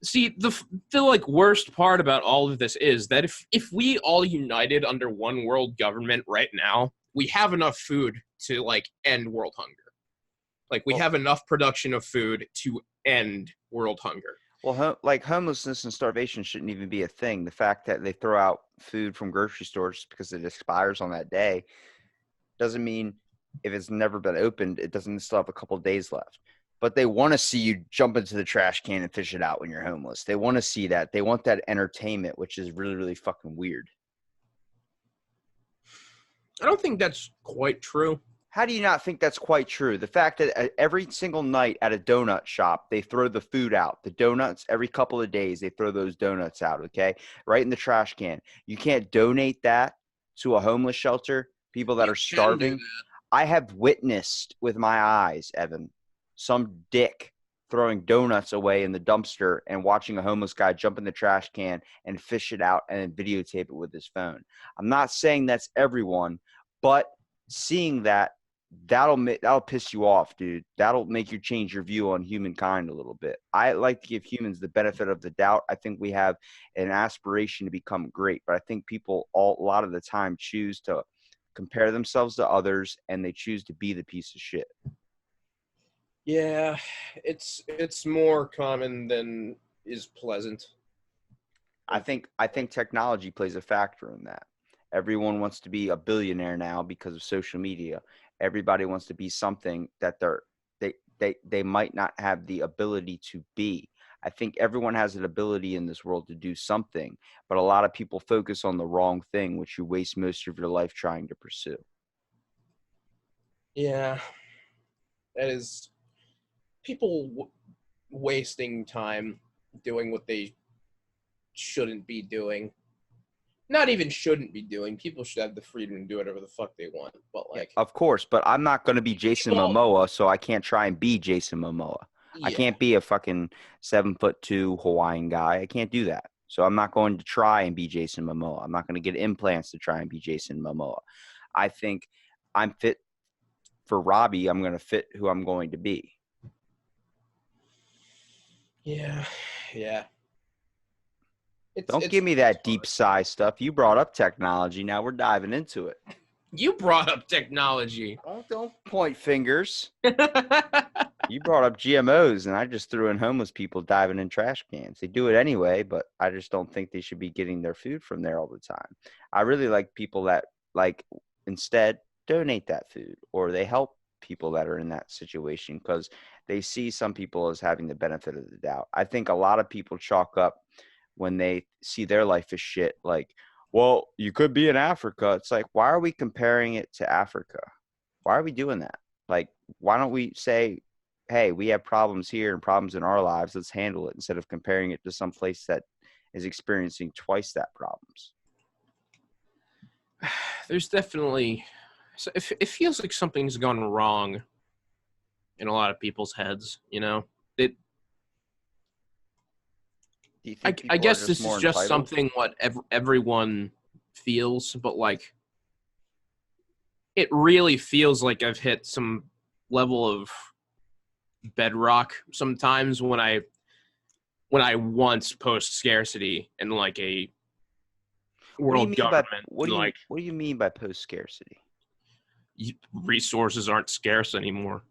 See, the like worst part about all of this is that if we all united under one world government right now, we have enough food to like end world hunger. Like we Well, have enough production of food to end world hunger. well, like homelessness and starvation shouldn't even be a thing. The fact that they throw out food from grocery stores because it expires on that day doesn't mean if it's never been opened, it doesn't still have a couple of days left. But they want to see you jump into the trash can and fish it out when you're homeless. They want to see that. They want that entertainment, which is really, really fucking weird. I don't think that's quite true. How do you not think that's quite true? The fact that every single night at a donut shop, they throw the food out. The donuts, every couple of days, they throw those donuts out, okay? Right in the trash can. You can't donate that to a homeless shelter, people that You are can do starving. that. I have witnessed with my eyes, Evan, some dick throwing donuts away in the dumpster and watching a homeless guy jump in the trash can and fish it out and then videotape it with his phone. I'm not saying that's everyone, but seeing that, that'll piss you off, dude. That'll make you change your view on humankind a little bit. I like to give humans the benefit of the doubt. I think we have an aspiration to become great, but I think people a lot of the time choose to compare themselves to others and they choose to be the piece of shit. Yeah, it's more common than is pleasant. I think technology plays a factor in that. Everyone wants to be a billionaire now because of social media. Everybody wants to be something that they might not have the ability to be. I think everyone has an ability in this world to do something, but a lot of people focus on the wrong thing, which you waste most of your life trying to pursue. Yeah, that is people wasting time doing what they shouldn't be doing. Not even shouldn't be doing. People should have the freedom to do whatever the fuck they want. But Yeah, like, of course, but I'm not going to be Jason people, Momoa, so I can't try and be Jason Momoa. I yeah, can't be a fucking 7'2" Hawaiian guy. I can't do that. So I'm not going to try and be Jason Momoa. I'm not going to get implants to try and be Jason Momoa. I think I'm fit for Robbie. I'm going to fit who I'm going to be. yeah, yeah. Don't It's give me that deep sigh stuff. You brought up technology. Now we're diving into it. you brought up technology. Don't point fingers. You brought up GMOs, and I just threw in homeless people diving in trash cans. They do it anyway, but I just don't think they should be getting their food from there all the time. I really like people that, like, instead donate that food, or they help people that are in that situation because they see some people as having the benefit of the doubt. I think a lot of people chalk up when they see their life as shit, like, well, you could be in Africa. It's like, why are we comparing it to Africa? Why are we doing that? Like, why don't we say, hey, we have problems here and problems in our lives. Let's handle it instead of comparing it to some place that is experiencing twice that problems. There's definitely, so it feels like something's gone wrong in a lot of people's heads. You know, it. Do you I think people are guess just this is more just entitled? something what everyone feels, but like it really feels like I've hit some level of bedrock sometimes when I once post scarcity in like a What do you world mean by government and like what do you mean by post scarcity? resources aren't scarce anymore.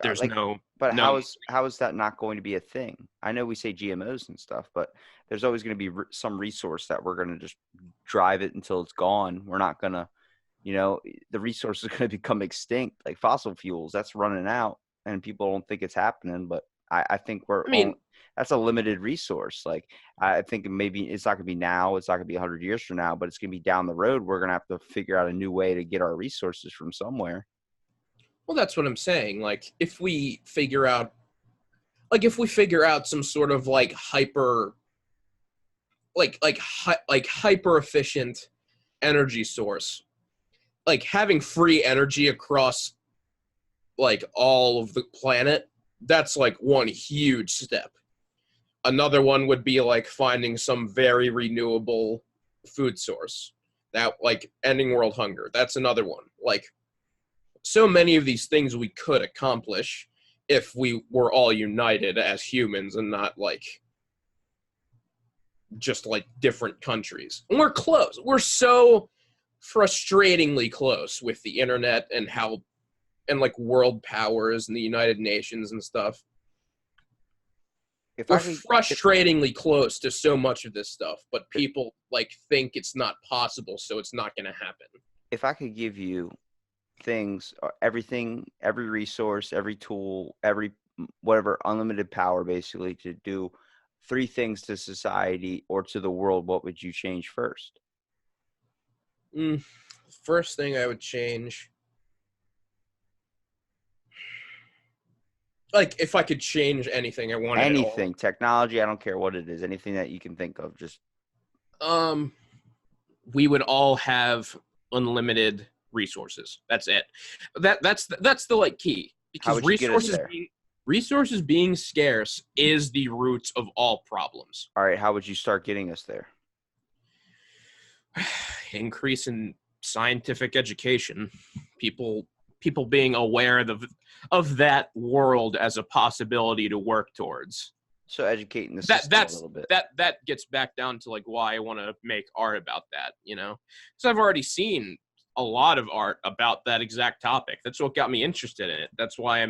There's Like, no but no how is that not going to be a thing? I know we say GMOs and stuff, but there's always going to be some resource that we're going to just drive it until it's gone. We're not going to, the resource is going to become extinct, like fossil fuels. That's running out, and people don't think it's happening. But I think I mean, that's a limited resource. Like, I think maybe it's not going to be now. It's not going to be 100 years from now, but it's going to be down the road. We're going to have to figure out a new way to get our resources from somewhere. well, that's what I'm saying. Like if we figure out some sort of like hyper efficient energy source, like having free energy across like all of the planet, that's like one huge step. Another one would be like finding some very renewable food source, that like ending world hunger. That's another one. Like so many of these things we could accomplish if we were all united as humans and not like just like different countries. And we're close. We're so frustratingly close with the internet and how and like world powers and the United Nations and stuff. If We're I could, frustratingly close to so much of this stuff, but people like think it's not possible, so it's not going to happen. if I could give you things, everything, every resource, every tool, every whatever, unlimited power, basically, to do three things to society or to the world, what would you change first? First thing I would change, like if I could change anything, I wanted it all. Anything, technology, I don't care what it is, anything that you can think of. Just We would all have unlimited resources. That's it. That's the like key, how because would you get us there? resources being scarce is the root of all problems. All right, how would you start getting us there? Increase in scientific education, people being aware of that world as a possibility to work towards. So educating the system a little bit. That gets back down to like why I want to make art about that, because I've already seen a lot of art about that exact topic. That's what got me interested in it. That's why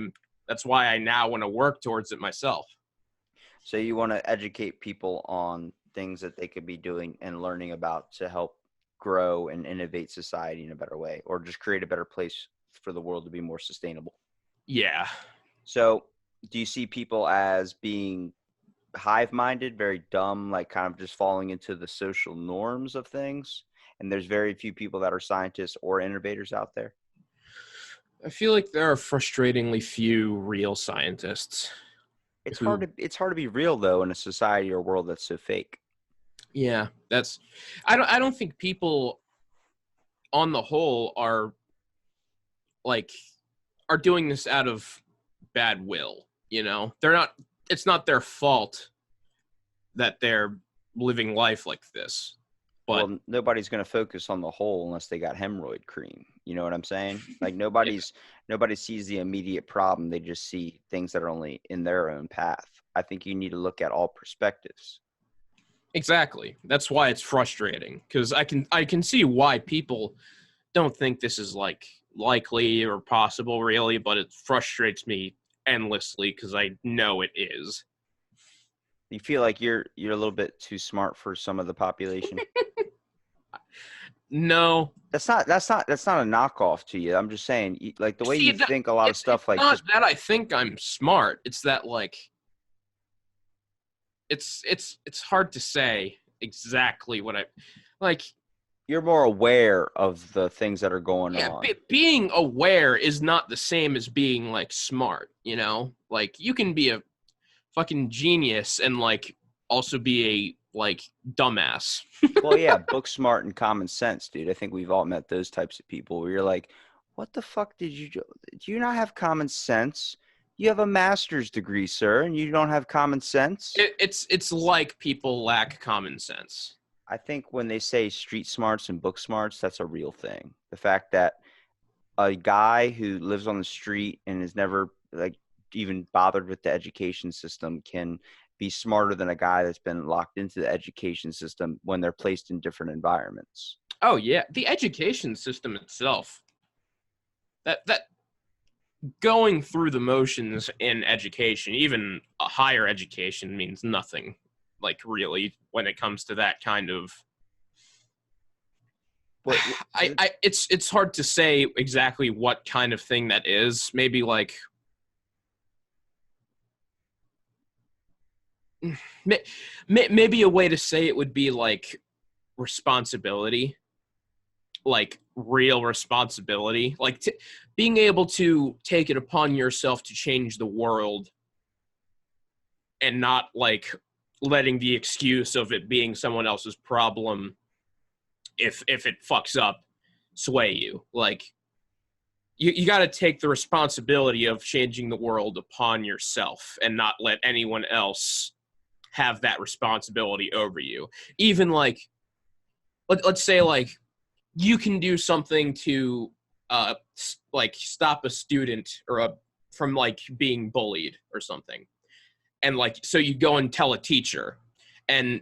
That's why I now want to work towards it myself. So you want to educate people on things that they could be doing and learning about to help grow and innovate society in a better way, or just create a better place for the world to be more sustainable. Yeah. So do you see people as being hive-minded, very dumb, like kind of just falling into the social norms of things? And there's very few people that are scientists or innovators out there? I feel like there are frustratingly few real scientists. It's Who, hard to be real though in a society or world that's so fake. yeah, I don't think people on the whole are like are doing this out of bad will, you know? It's not their fault that they're living life like this. But Well, nobody's going to focus on the whole unless they got hemorrhoid cream. You know what I'm saying? Like nobody sees the immediate problem. They just see things that are only in their own path. I think you need to look at all perspectives. exactly. That's why it's frustrating, because I can see why people don't think this is like likely or possible really, but it frustrates me endlessly because I know it is. You feel like you're a little bit too smart for some of the population. No. That's not a knockoff to you. I'm just saying, like the way See, you think a lot of stuff, it's like not just that I think I'm smart. It's that like it's hard to say exactly what I like. you're more aware of the things that are going Yeah, on. being aware is not the same as being like smart, you know? Like you can be a fucking genius and like also be a like dumbass. Well, yeah, book smart and common sense, dude. I think we've all met those types of people where you're like, what the fuck do you not have common sense? You have a master's degree, sir, and you don't have common sense? It's like people lack common sense. I think when they say street smarts and book smarts, that's a real thing. The fact that a guy who lives on the street and has never like even bothered with the education system can be smarter than a guy that's been locked into the education system when they're placed in different environments. Oh yeah, the education system itself. That going through the motions in education, even a higher education, means nothing. Like really, when it comes to that kind of, But it's hard to say exactly what kind of thing that is. Maybe like, maybe a way to say it would be like responsibility, like real responsibility, like being able to take it upon yourself to change the world and not like letting the excuse of it being someone else's problem if it fucks up sway you. Like you got to take the responsibility of changing the world upon yourself and not let anyone else have that responsibility over you. Even like let's say like you can do something to like stop a student from like being bullied or something, and like so you go and tell a teacher, and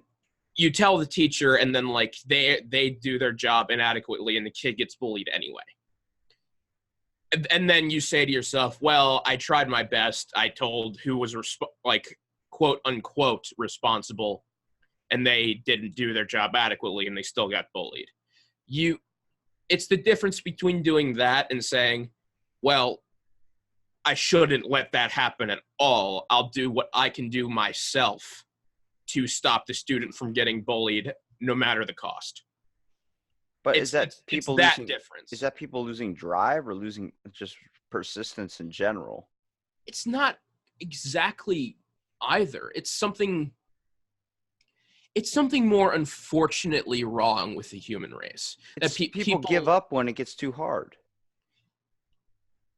you tell the teacher, and then like they do their job inadequately and the kid gets bullied anyway, and then you say to yourself, well, I tried my best, I told who was like quote unquote responsible, and they didn't do their job adequately and they still got bullied. It's the difference between doing that and saying, well, I shouldn't let that happen at all. I'll do what I can do myself to stop the student from getting bullied, no matter the cost. But It's that difference. Is that people losing drive or losing just persistence in general? It's not exactly either. It's something more unfortunately wrong with the human race. That People give up when it gets too hard.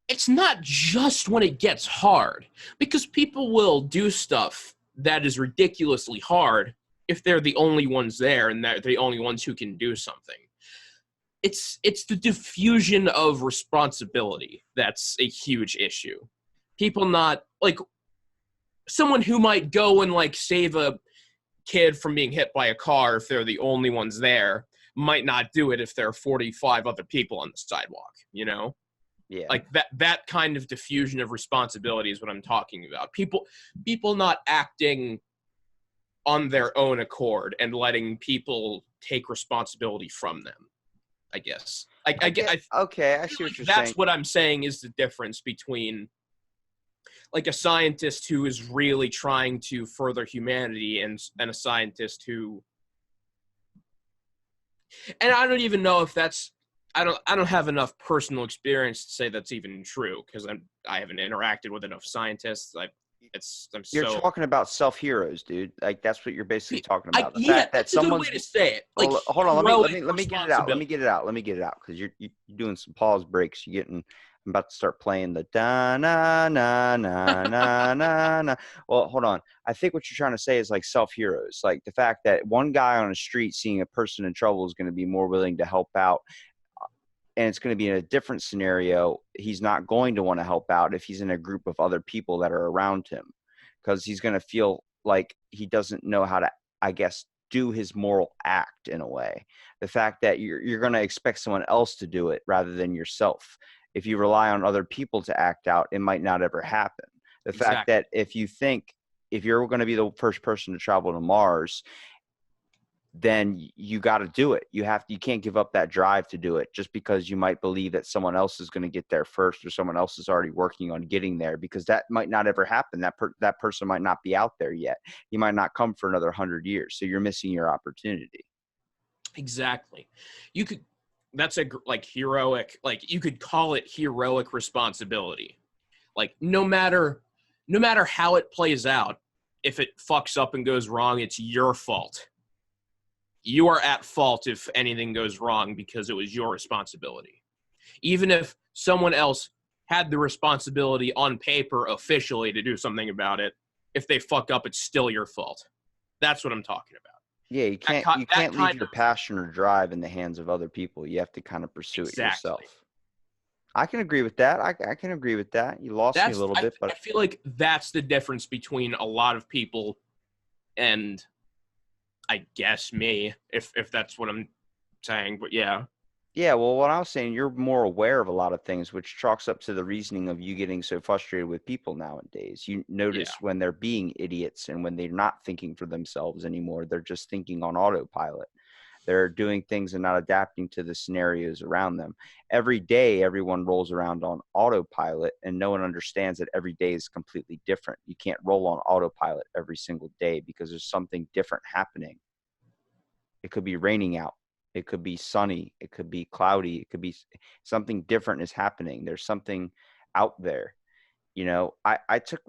It's not just when it gets hard, because people will do stuff that is ridiculously hard if they're the only ones there and they're the only ones who can do something. It's the diffusion of responsibility that's a huge issue. People not like someone who might go and like save a kid from being hit by a car if they're the only ones there might not do it if there are 45 other people on the sidewalk, you know? Yeah. Like that kind of diffusion of responsibility is what I'm talking about. People not acting on their own accord and letting people take responsibility from them, I guess. Okay, I see what you're saying. That's what I'm saying is the difference between like a scientist who is really trying to further humanity and a scientist who, and I don't even know if that's, I don't have enough personal experience to say that's even true, because I haven't interacted with enough scientists. You're talking about self-heroes, dude. Like, that's what you're basically talking about. The yeah, fact that that's a good someone's way to say it. Like, hold on, let me get it out. Let me responsibility. get it out. Let me get it out, because you're doing some pause breaks. I'm about to start playing the da na na na na na na. Well, hold on. I think what you're trying to say is like self-heroes, like the fact that one guy on the street seeing a person in trouble is going to be more willing to help out. And it's going to be in a different scenario. He's not going to want to help out if he's in a group of other people that are around him, because he's going to feel like he doesn't know how to, I guess, do his moral act in a way. The fact that you're going to expect someone else to do it rather than yourself. If you rely on other people to act out, it might not ever happen. The fact that if you're going to be the first person to travel to Mars, then you got to do it. You can't give up that drive to do it just because you might believe that someone else is going to get there first, or someone else is already working on getting there, because that might not ever happen. That person might not be out there yet. He might not come for another 100 years. So you're missing your opportunity. Exactly. That's heroic, like you could call it heroic responsibility. Like no matter how it plays out, if it fucks up and goes wrong, it's your fault. You are at fault if anything goes wrong because it was your responsibility. Even if someone else had the responsibility on paper officially to do something about it, if they fuck up, it's still your fault. That's what I'm talking about. Yeah, you can't leave your passion or drive in the hands of other people. You have to kind of pursue it yourself. I can agree with that. I can agree with that. You lost me a little bit, but I feel like that's the difference between a lot of people and, I guess, me, if that's what I'm saying. But yeah. Yeah, well, what I was saying, you're more aware of a lot of things, which chalks up to the reasoning of you getting so frustrated with people nowadays. You notice when they're being idiots and when they're not thinking for themselves anymore. They're just thinking on autopilot. They're doing things and not adapting to the scenarios around them. Every day, everyone rolls around on autopilot, and no one understands that every day is completely different. You can't roll on autopilot every single day because there's something different happening. It could be raining out. It could be sunny. It could be cloudy. It could be something different is happening. There's something out there. I took,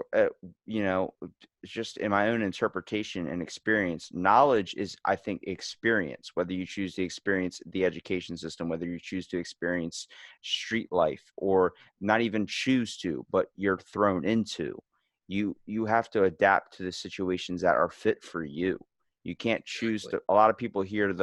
just in my own interpretation and experience, knowledge is, I think, experience, whether you choose to experience the education system, whether you choose to experience street life, or not even choose to, but you're thrown into. You have to adapt to the situations that are fit for you. You can't choose to. A lot of people hear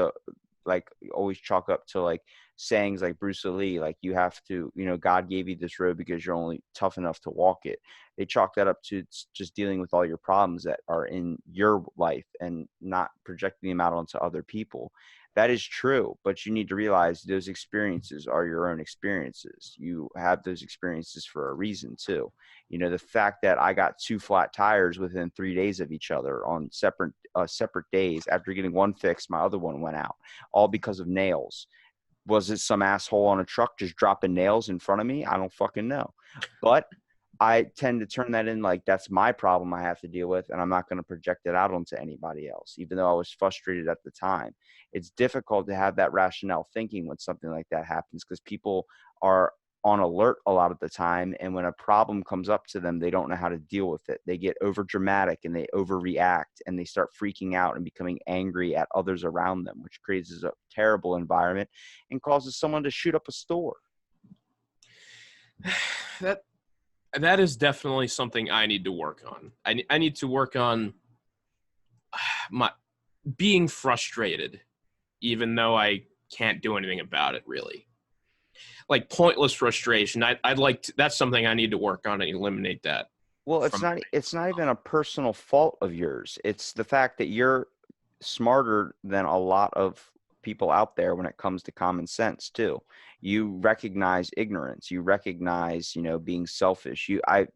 always chalk up to like sayings like Bruce Lee, like you have to, God gave you this road because you're only tough enough to walk it. They chalk that up to just dealing with all your problems that are in your life and not projecting them out onto other people. That is true, but you need to realize those experiences are your own experiences. You have those experiences for a reason too. The fact that I got 2 flat tires within 3 days of each other on separate days, after getting one fixed, my other one went out, all because of nails. Was it some asshole on a truck just dropping nails in front of me? I don't fucking know. But I tend to turn that in like that's my problem I have to deal with, and I'm not going to project it out onto anybody else, even though I was frustrated at the time. It's difficult to have that rationale thinking when something like that happens, because people are on alert a lot of the time, and when a problem comes up to them, they don't know how to deal with it. They get over dramatic and they overreact, and they start freaking out and becoming angry at others around them, which creates a terrible environment and causes someone to shoot up a store. That is definitely something I need to work on. I need to work on my being frustrated, even though I can't do anything about it, really. Like pointless frustration. I'd like to, that's something I need to work on and eliminate that. Well, it's not even a personal fault of yours. It's the fact that you're smarter than a lot of people out there when it comes to common sense too. You recognize ignorance. You recognize, being selfish. I've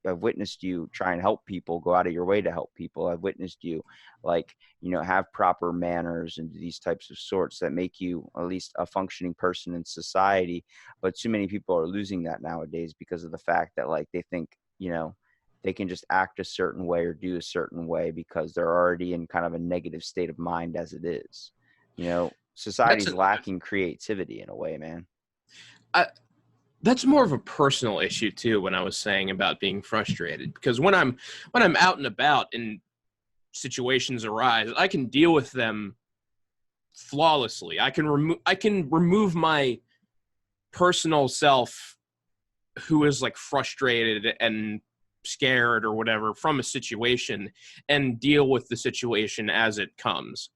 witnessed you try and help people, go out of your way to help people. I've witnessed you, like, have proper manners and these types of sorts that make you at least a functioning person in society. But too many people are losing that nowadays because of the fact that, like, they think, they can just act a certain way or do a certain way because they're already in kind of a negative state of mind as it is. Society's lacking creativity in a way, man. That's more of a personal issue too, when I was saying about being frustrated, because when I'm out and about and situations arise, I can deal with them flawlessly. I can remove my personal self, who is like frustrated and scared or whatever, from a situation, and deal with the situation as it comes,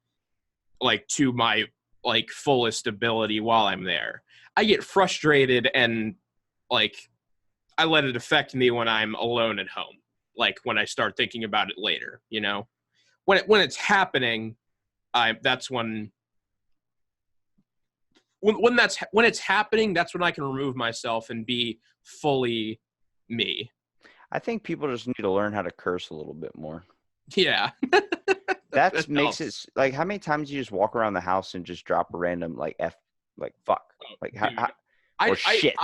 like, to my, like, fullest ability while I'm there. I get frustrated and, like, I let it affect me when I'm alone at home, like when I start thinking about it later, when it's happening, that's when it's happening, that's when I can remove myself and be fully me. I think people just need to learn how to curse a little bit more. Yeah. That makes it, like, how many times you just walk around the house and just drop a random, like, F, like, fuck, like, or shit.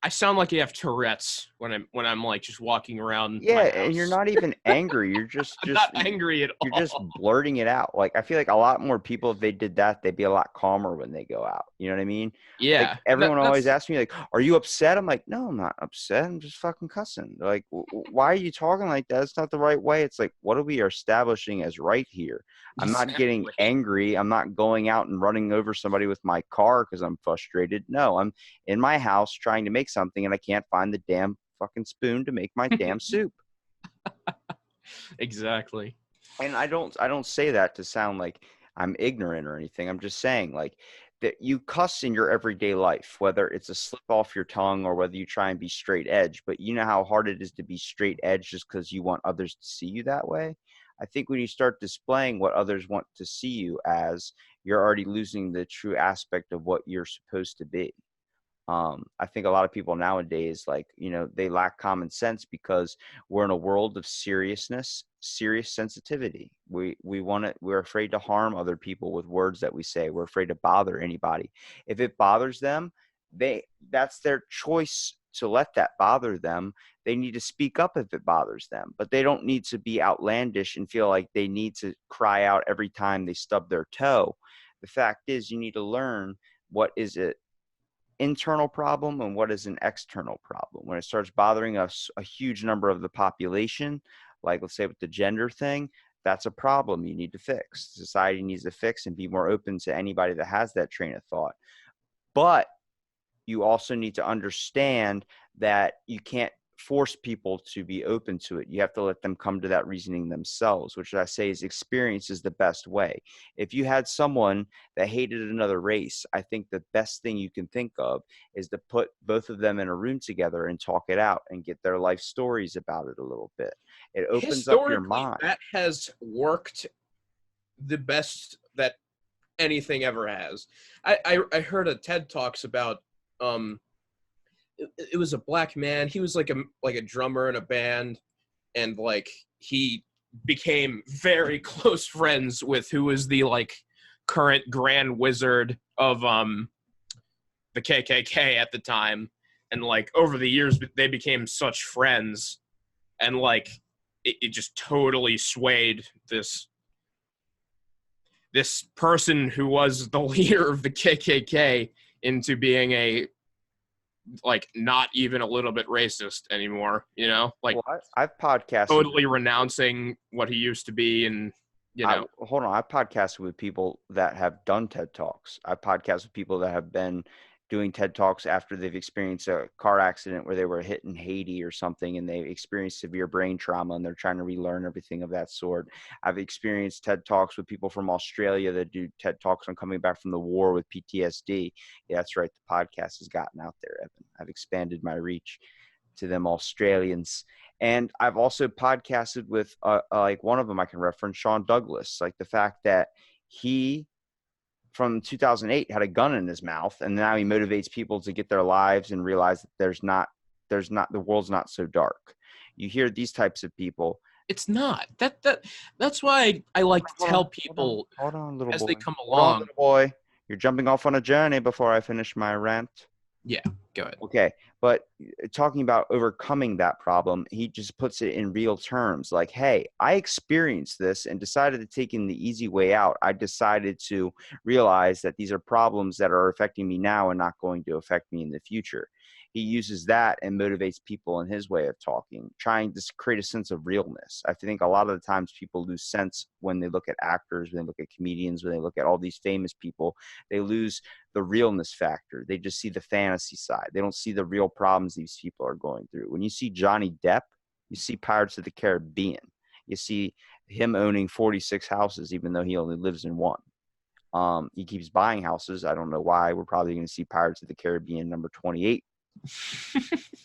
I sound like I have Tourette's when I'm like just walking around. Yeah, my house. And you're not even angry. You're just I'm not angry at all. You're just blurting it out. Like, I feel like a lot more people, if they did that, they'd be a lot calmer when they go out. You know what I mean? Yeah. Like, everyone always asks me, like, "Are you upset?" I'm like, "No, I'm not upset. I'm just fucking cussing." They're like, "Why are you talking like that? It's not the right way." It's like, what are we establishing as right here? I'm not getting angry. I'm not going out and running over somebody with my car because I'm frustrated. No, I'm in my house trying to make something and I can't find the damn fucking spoon to make my damn soup. Exactly. And I don't say that to sound like I'm ignorant or anything. I'm just saying, like, that you cuss in your everyday life, whether it's a slip off your tongue or whether you try and be straight edge, but you know how hard it is to be straight edge just because you want others to see you that way. I think when you start displaying what others want to see you as, you're already losing the true aspect of what you're supposed to be. I think a lot of people nowadays, like, they lack common sense because we're in a world of seriousness, serious sensitivity. We're afraid to harm other people with words that we say. We're afraid to bother anybody. If it bothers them, that's their choice to let that bother them. They need to speak up if it bothers them, but they don't need to be outlandish and feel like they need to cry out every time they stub their toe. The fact is, you need to learn what is it internal problem and what is an external problem. When it starts bothering us, a huge number of the population, like, let's say with the gender thing, that's a problem you need to fix. Society needs to fix and be more open to anybody that has that train of thought. But you also need to understand that you can't force people to be open to it. You have to let them come to that reasoning themselves, which I say is experience is the best way. If you had someone that hated another race, I think the best thing you can think of is to put both of them in a room together and talk it out and get their life stories about it a little bit. It opens up your mind. That has worked the best that anything ever has. I heard a TED Talks about it was a black man. He was like a drummer in a band, and like he became very close friends with who was the like current grand wizard of the KKK at the time, and like over the years they became such friends, and like it just totally swayed this person who was the leader of the KKK into being a, like, not even a little bit racist anymore, like, well, I've podcasted totally renouncing what he used to be. And hold on, I've podcasted with people that have done TED Talks. I've podcasted with people that have been doing TED Talks after they've experienced a car accident where they were hit in Haiti or something and they experienced severe brain trauma and they're trying to relearn everything of that sort. I've experienced TED Talks with people from Australia that do TED Talks on coming back from the war with PTSD. Yeah, that's right. The podcast has gotten out there, Evan. I've expanded my reach to them Australians. And I've also podcasted with like one of them I can reference, Sean Douglas, like the fact that he from 2008 had a gun in his mouth, and now he motivates people to get their lives and realize that the world's not so dark. You hear these types of people. It's not. That's why I like to tell people Hold on, little as boy. they come Hold on, along. little boy. You're jumping off on a journey before I finish my rant. Yeah, go ahead. Okay, but talking about overcoming that problem, he just puts it in real terms. Like, hey, I experienced this and decided to take in the easy way out. I decided to realize that these are problems that are affecting me now and not going to affect me in the future. He uses that and motivates people in his way of talking, trying to create a sense of realness. I think a lot of the times people lose sense when they look at actors, when they look at comedians, when they look at all these famous people. They lose the realness factor. They just see the fantasy side. They don't see the real problems these people are going through. When you see Johnny Depp, you see Pirates of the Caribbean. You see him owning 46 houses, even though he only lives in one. He keeps buying houses. I don't know why. We're probably going to see Pirates of the Caribbean number 28.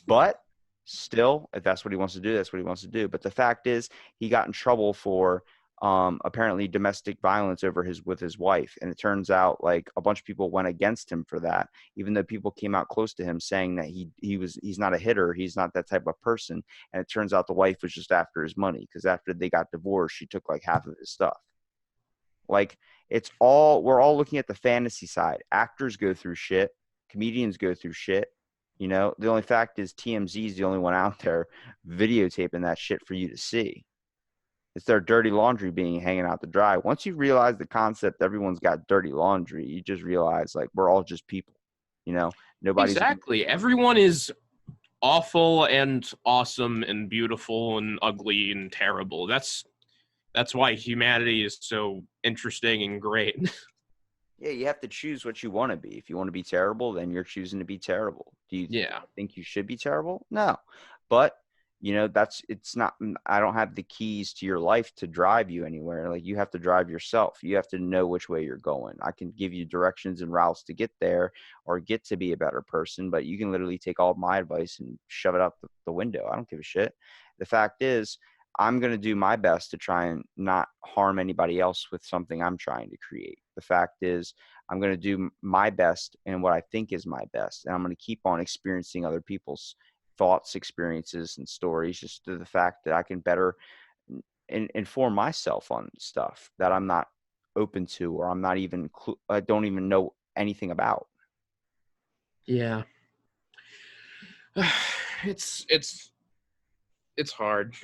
But still, if that's what he wants to do, that's what he wants to do. But the fact is, he got in trouble for apparently domestic violence with his wife, and it turns out like a bunch of people went against him for that, even though people came out close to him saying that he's not a hitter, he's not that type of person. And it turns out the wife was just after his money, because after they got divorced, she took like half of his stuff. Like, we're all looking at the fantasy side. Actors go through shit, comedians go through shit. You know, the only fact is TMZ is the only one out there videotaping that shit for you to see. It's their dirty laundry being hanging out to dry. Once you realize the concept, everyone's got dirty laundry, you just realize like we're all just people. You know, nobody's Exactly. Everyone is awful and awesome and beautiful and ugly and terrible. That's why humanity is so interesting and great. Yeah, you have to choose what you want to be. If you want to be terrible, then you're choosing to be terrible. Do you think you should be terrible? No. But, you know, it's not, I don't have the keys to your life to drive you anywhere. Like, you have to drive yourself. You have to know which way you're going. I can give you directions and routes to get there or get to be a better person, but you can literally take all my advice and shove it out the window. I don't give a shit. The fact is, I'm going to do my best to try and not harm anybody else with something I'm trying to create. The fact is, I'm going to do my best and what I think is my best. And I'm going to keep on experiencing other people's thoughts, experiences, and stories, just to the fact that I can better inform myself on stuff that I'm not open to, or I don't even know anything about. Yeah. It's hard.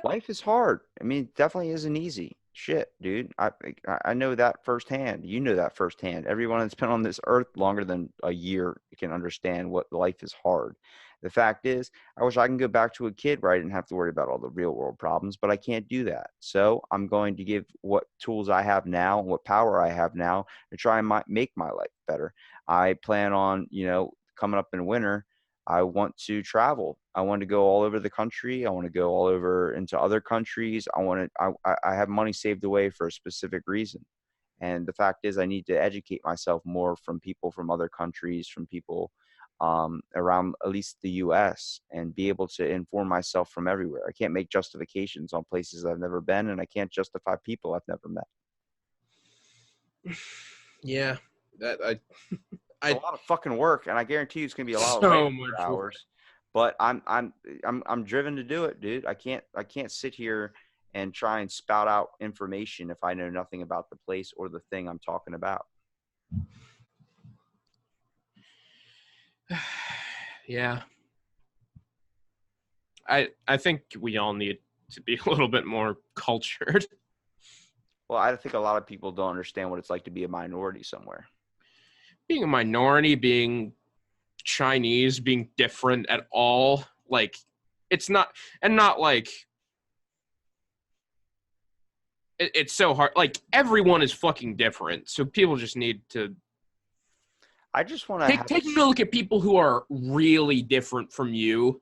Life is hard. I mean, it definitely isn't easy. Shit, dude. I know that firsthand. You know that firsthand. Everyone that's been on this earth longer than a year can understand what life is hard. The fact is, I wish I can go back to a kid where I didn't have to worry about all the real world problems, but I can't do that. So I'm going to give what tools I have now and what power I have now to try and make my life better. I plan on, coming up in winter, I want to travel. I want to go all over the country. I want to go all over into other countries. I have money saved away for a specific reason. And the fact is, I need to educate myself more from people from other countries, from people around at least the U.S., and be able to inform myself from everywhere. I can't make justifications on places I've never been, and I can't justify people I've never met. Yeah, it's a lot of fucking work, and I guarantee you it's gonna be a lot so of much hours. But I'm driven to do it, dude. I can't sit here and try and spout out information if I know nothing about the place or the thing I'm talking about. Yeah. I think we all need to be a little bit more cultured. Well, I think a lot of people don't understand what it's like to be a minority somewhere. Being a minority, being Chinese, being different at all, like, it's not, and not like, it's so hard. Like, everyone is fucking different, so people just need to I just want to taking a look at people who are really different from you.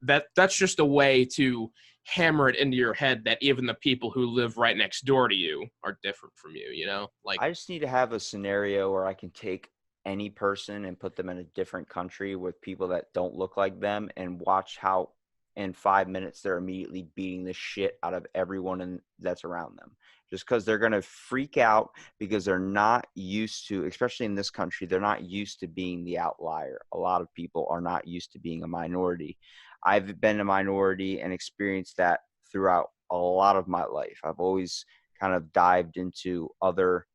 That's just a way to hammer it into your head that even the people who live right next door to you are different from you, Like, I just need to have a scenario where I can take any person and put them in a different country with people that don't look like them and watch how in 5 minutes they're immediately beating the shit out of everyone that's around them, just because they're going to freak out because they're not used to, especially in this country, they're not used to being the outlier. A lot of people are not used to being a minority. I've been a minority and experienced that throughout a lot of my life. I've always kind of dived into other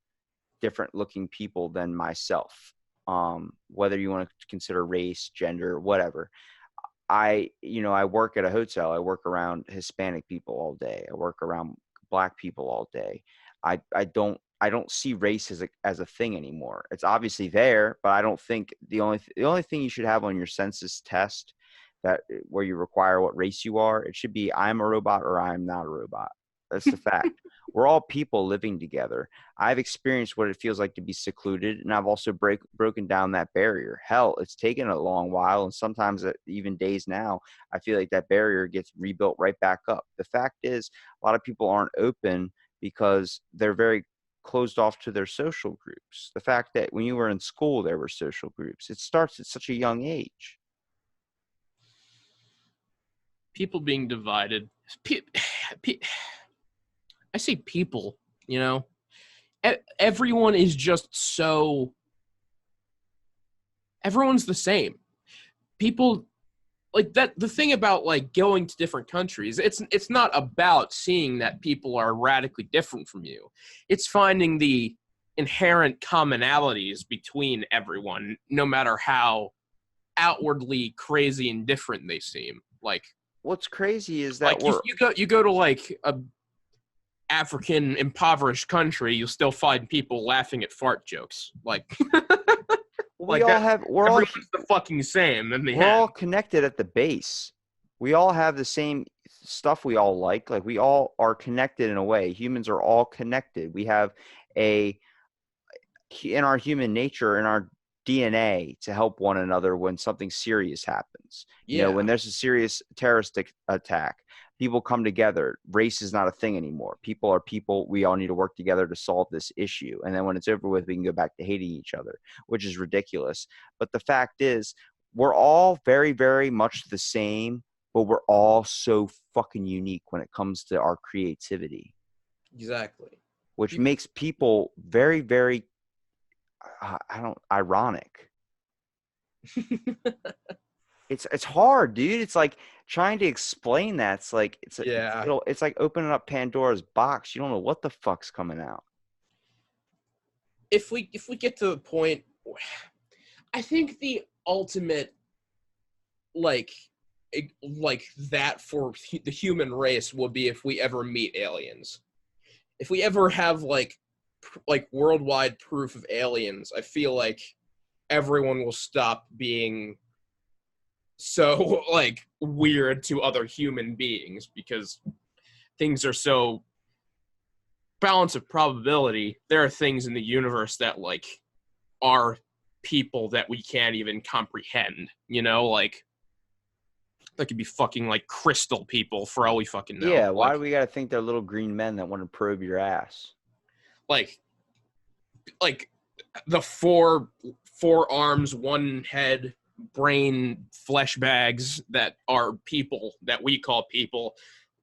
different looking people than myself, whether you want to consider race, gender, whatever. I work at a hotel. I work around Hispanic people all day. I work around Black people all day. I don't see race as a thing anymore. It's obviously there, but I don't think the only thing you should have on your census test where you require what race you are, it should be I'm a robot or I'm not a robot. That's the fact. We're all people living together. I've experienced what it feels like to be secluded, and I've also broken down that barrier. Hell, it's taken a long while, and sometimes even days now, I feel like that barrier gets rebuilt right back up. The fact is, a lot of people aren't open because they're very closed off to their social groups. The fact that when you were in school, there were social groups. It starts at such a young age. People being divided. I say people, everyone is just so, everyone's the same. People like that. The thing about like going to different countries, it's not about seeing that people are radically different from you. It's finding the inherent commonalities between everyone, no matter how outwardly crazy and different they seem. Like, what's crazy is that like you go to like a African impoverished country, you'll still find people laughing at fart jokes. Like, we're all the fucking same. We're all connected at the base. We all have the same stuff we all like. Like, we all are connected in a way. Humans are all connected. We have in our human nature, in our DNA, to help one another when something serious happens. When there's a serious terrorist attack, people come together. Race is not a thing anymore. People are people. We all need to work together to solve this issue. And then when it's over with, we can go back to hating each other, which is ridiculous. But the fact is, we're all very, very much the same, but we're all so fucking unique when it comes to our creativity. Exactly. Which makes people very, very, ironic. It's hard, dude. It's like trying to explain that. It's like it's like opening up Pandora's box. You don't know what the fuck's coming out. If we get to the point, I think the ultimate like that for the human race will be if we ever meet aliens. If we ever have like worldwide proof of aliens, I feel like everyone will stop being so like weird to other human beings, because things are so balance of probability. There are things in the universe that like are people that we can't even comprehend, like that could be fucking like crystal people for all we fucking know. Yeah, why do we gotta think they're little green men that want to probe your ass? Like the four arms, one head, brain, flesh bags that are people that we call people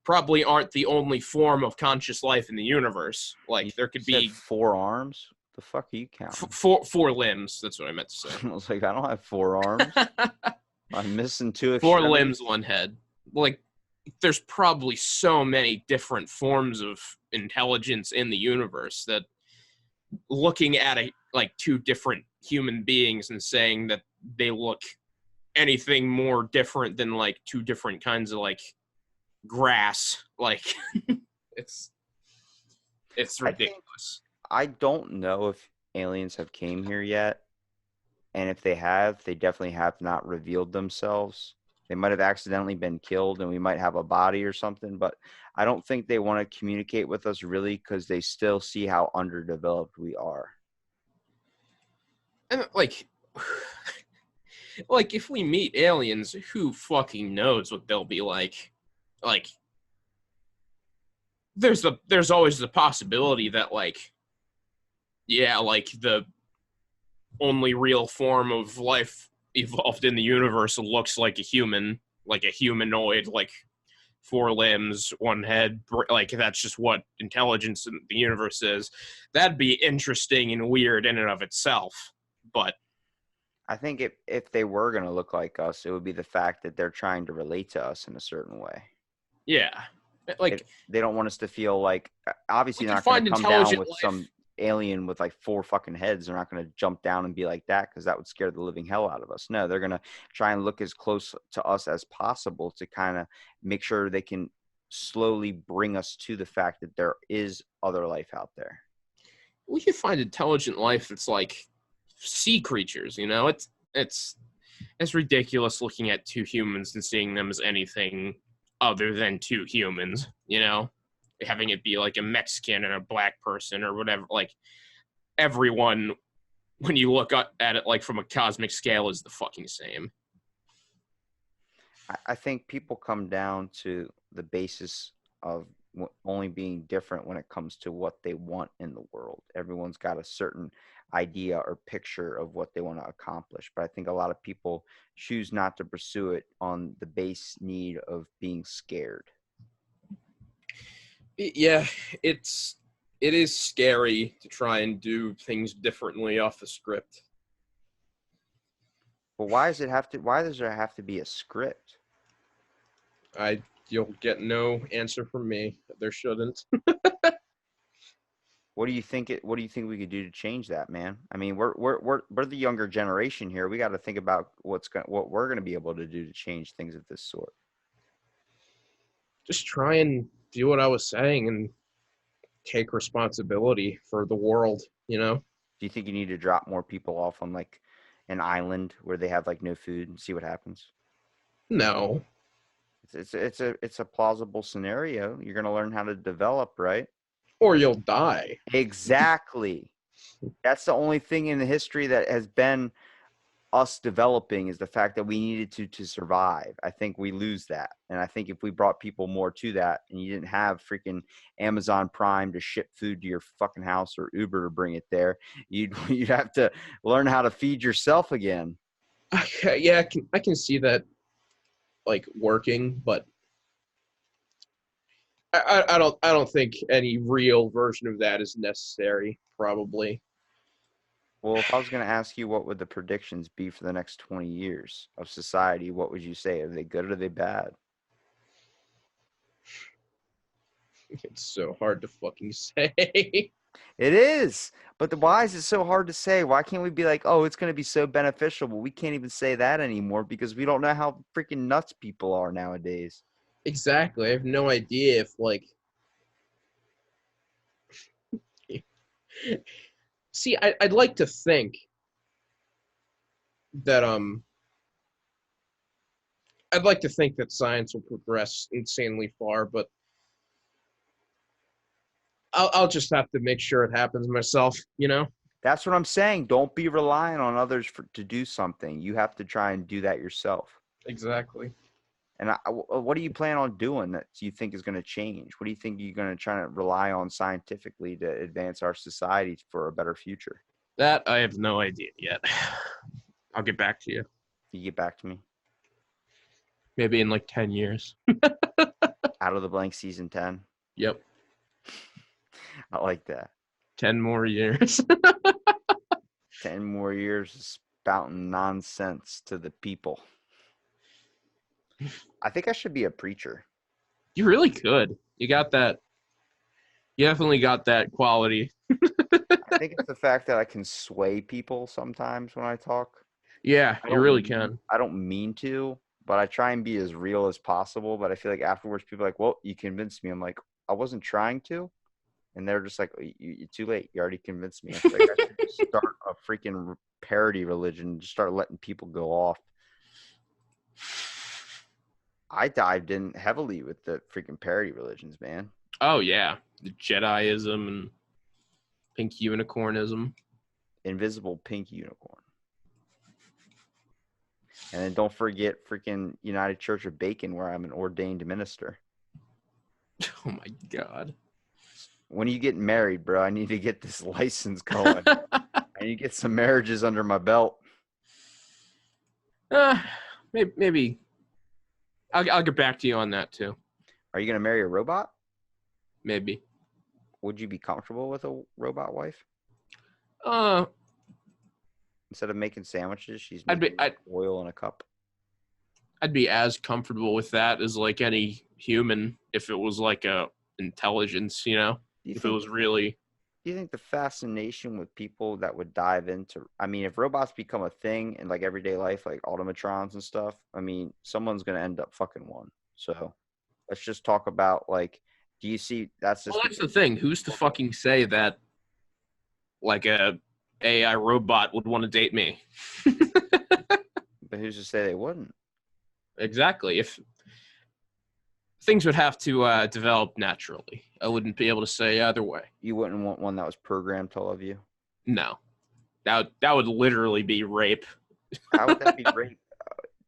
probably aren't the only form of conscious life in the universe. Like, there could be 4 arms. The fuck are you counting? Four limbs. That's what I meant to say. I was like, I don't have 4 arms. I'm missing 2 4 extremities. limbs, 1 head. Like, there's probably so many different forms of intelligence in the universe that looking at 2 different human beings and saying that they look anything more different than like 2 different kinds of like grass, like it's ridiculous. I don't know if aliens have came here yet, and if they have, they definitely have not revealed themselves. They might have accidentally been killed and we might have a body or something, but I don't think they want to communicate with us really, because they still see how underdeveloped we are. And like if we meet aliens, who fucking knows what they'll be like. Like, there's always the possibility that like, yeah, like the only real form of life evolved in the universe looks like a human, like a humanoid, like 4 limbs, 1 head, like that's just what intelligence in the universe is. That'd be interesting and weird in and of itself. But I think if they were going to look like us, it would be the fact that they're trying to relate to us in a certain way. yeah, like They don't want us to feel like, obviously we they're could not going find to come down intelligent with life. some alien with like 4 fucking heads. They're not going to jump down and be like that, because that would scare the living hell out of us. No, they're going to try and look as close to us as possible to kind of make sure they can slowly bring us to the fact that there is other life out there. We could find intelligent life that's like sea creatures, you know? It's ridiculous looking at 2 humans and seeing them as anything other than 2 humans, you know? Having it be like a Mexican and a black person or whatever. Like, everyone, when you look at it like from a cosmic scale, is the fucking same. I think people come down to the basis of only being different when it comes to what they want in the world. Everyone's got a certain idea or picture of what they want to accomplish, but I think a lot of people choose not to pursue it on the base need of being scared. Yeah, it is scary to try and do things differently off the script. But why does there have to be a script? You'll get no answer from me. There shouldn't. What do you think we could do to change that, man? I mean, we're the younger generation here. We got to think about what we're going to be able to do to change things of this sort. Just try and do what I was saying and take responsibility for the world, you know? Do you think you need to drop more people off on like an island where they have like no food and see what happens? No. It's a plausible scenario. You're going to learn how to develop, right? Or you'll die. Exactly. That's the only thing in the history that has been us developing, is the fact that we needed to survive. I think we lose that. And I think if we brought people more to that, and you didn't have freaking Amazon Prime to ship food to your fucking house or Uber to bring it there, you'd have to learn how to feed yourself again. Okay, yeah, I can see that like working, but I don't think any real version of that is necessary, probably. Well, if I was going to ask you what would the predictions be for the next 20 years of society, what would you say? Are they good or are they bad? It's so hard to fucking say. It is. But why is it so hard to say? Why can't we be like, oh, it's going to be so beneficial? But we can't even say that anymore because we don't know how freaking nuts people are nowadays. Exactly. I have no idea if like see, I'd like to think that I'd like to think that science will progress insanely far, but I'll just have to make sure it happens myself, you know? That's what I'm saying. Don't be relying on others to do something. You have to try and do that yourself. Exactly. And what do you plan on doing that you think is going to change? What do you think you're going to try to rely on scientifically to advance our society for a better future? That I have no idea yet. I'll get back to you. You get back to me. Maybe in like 10 years. Out of the Blank season 10. Yep. I like that. 10 more years. 10 more years of spouting nonsense to the people. I think I should be a preacher. You really could. You got that. You definitely got that quality. I think it's the fact that I can sway people sometimes when I talk. Yeah, you really can. I don't mean to, but I try and be as real as possible. But I feel like afterwards, people are like, well, you convinced me. I'm like, I wasn't trying to. And they're just like, you're too late. You already convinced me. I feel like I should just start a freaking parody religion. Just start letting people go off. I dived in heavily with the freaking parody religions, man. Oh, yeah. The Jediism and pink unicornism. Invisible pink unicorn. And then don't forget freaking United Church of Bacon, where I'm an ordained minister. Oh, my God. When are you getting married, bro? I need to get this license going. I need to get some marriages under my belt. Maybe I'll get back to you on that too. Are you gonna marry a robot? Maybe. Would you be comfortable with a robot wife? Uh, Instead of making sandwiches, she's I'd making be oil in a cup. I'd be as comfortable with that as like any human if it was like a intelligence, Do you if it think was really. do you think the fascination with people that would dive into, I mean, if robots become a thing in like everyday life, like automatrons and stuff, I mean, someone's going to end up fucking one. So let's just talk about like, do you see that's Well, just that's the thing. Who's to fucking say that like a AI robot would want to date me? but who's to say they wouldn't? Exactly. If things would have to develop naturally, I wouldn't be able to say either way. You wouldn't want one that was programmed to love you? No, that would literally be rape. How would that be rape?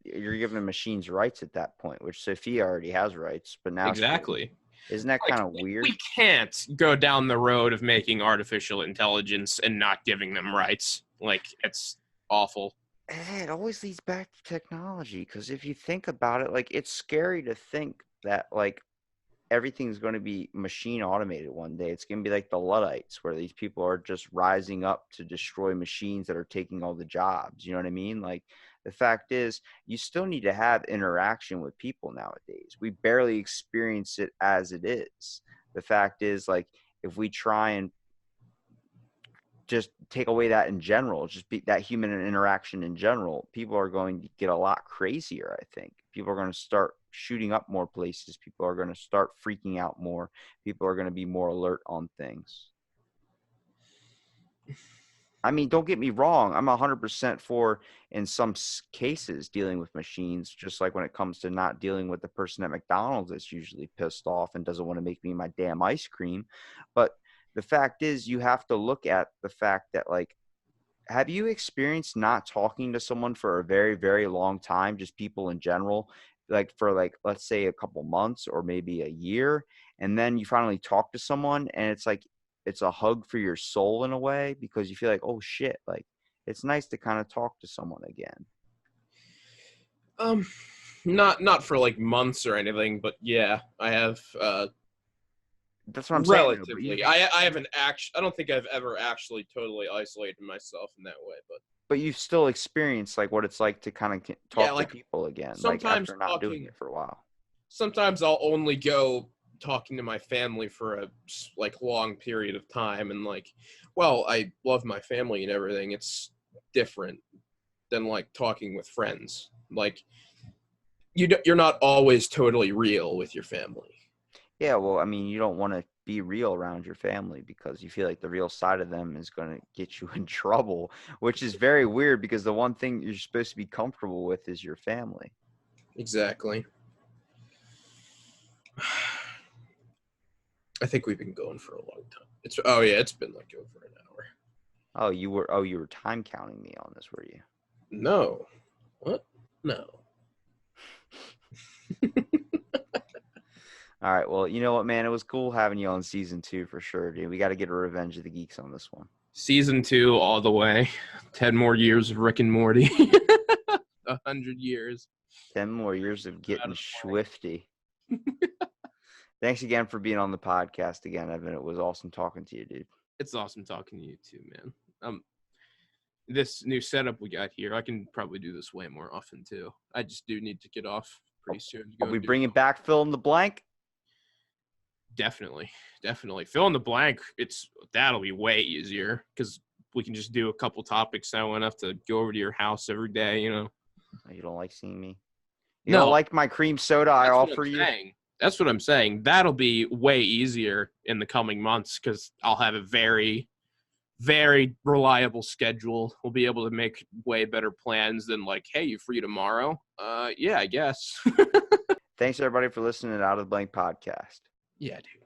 You're giving machines rights at that point, which Sophia already has rights, but now Exactly. isn't that Like, kind of weird? we can't go down the road of making artificial intelligence and not giving them rights. Like, it's awful. It always leads back to technology, because if you think about it, like, it's scary to think that like everything's going to be machine automated one day. It's going to be like the Luddites, where these people are just rising up to destroy machines that are taking all the jobs. You know what I mean? Like, the fact is, you still need to have interaction with people nowadays. We barely experience it as it is. The fact is, like, if we try and just take away that in general, just be that human interaction in general, people are going to get a lot crazier. I think people are going to start shooting up more places. People are going to start freaking out more. People are going to be more alert on things. I mean, don't get me wrong. I'm 100% for, in some cases, dealing with machines, just like when it comes to not dealing with the person at McDonald's that's usually pissed off and doesn't want to make me my damn ice cream. But the fact is, you have to look at the fact that, like, have you experienced not talking to someone for a very, very long time, just people in general, like for like, let's say a couple months or maybe a year, and then you finally talk to someone and it's like, it's a hug for your soul in a way, because you feel like, oh shit, like it's nice to kind of talk to someone again. Not for like months or anything, but yeah, I have That's what I'm saying. relatively. I haven't I don't think I've ever actually totally isolated myself in that way, But you've still experienced like what it's like to kind of talk like to people again, like sometimes after not doing it for a while. sometimes I'll only go talking to my family for a like long period of time, and like, well, I love my family and everything. It's different than like talking with friends. Like, you're not always totally real with your family. Yeah, well, I mean, you don't want to be real around your family because you feel like the real side of them is going to get you in trouble, which is very weird because the one thing you're supposed to be comfortable with is your family. Exactly. I think we've been going for a long time. It's been like over an hour. Oh, you were time counting me on this, were you? No. What? No. All right. Well, you know what, man? It was cool having you on season 2 for sure, dude. We got to get a Revenge of the Geeks on this one. Season 2 all the way. 10 more years of Rick and Morty. 100 years. 10 more years of getting swifty. Thanks again for being on the podcast again, Evan. It was awesome talking to you, dude. It's awesome talking to you too, man. This new setup we got here, I can probably do this way more often too. I just do need to get off pretty soon. Are we bringing back Fill in the Blank? Definitely. Fill in the blank. That'll be way easier because we can just do a couple topics. I won't have to go over to your house every day, You don't like seeing me? You No. don't like my cream soda I offer you? That's what I'm saying. That'll be way easier in the coming months because I'll have a very, very reliable schedule. We'll be able to make way better plans than like, hey, you free tomorrow? Yeah, I guess. Thanks everybody for listening to Out of the Blank podcast. Yeah, dude.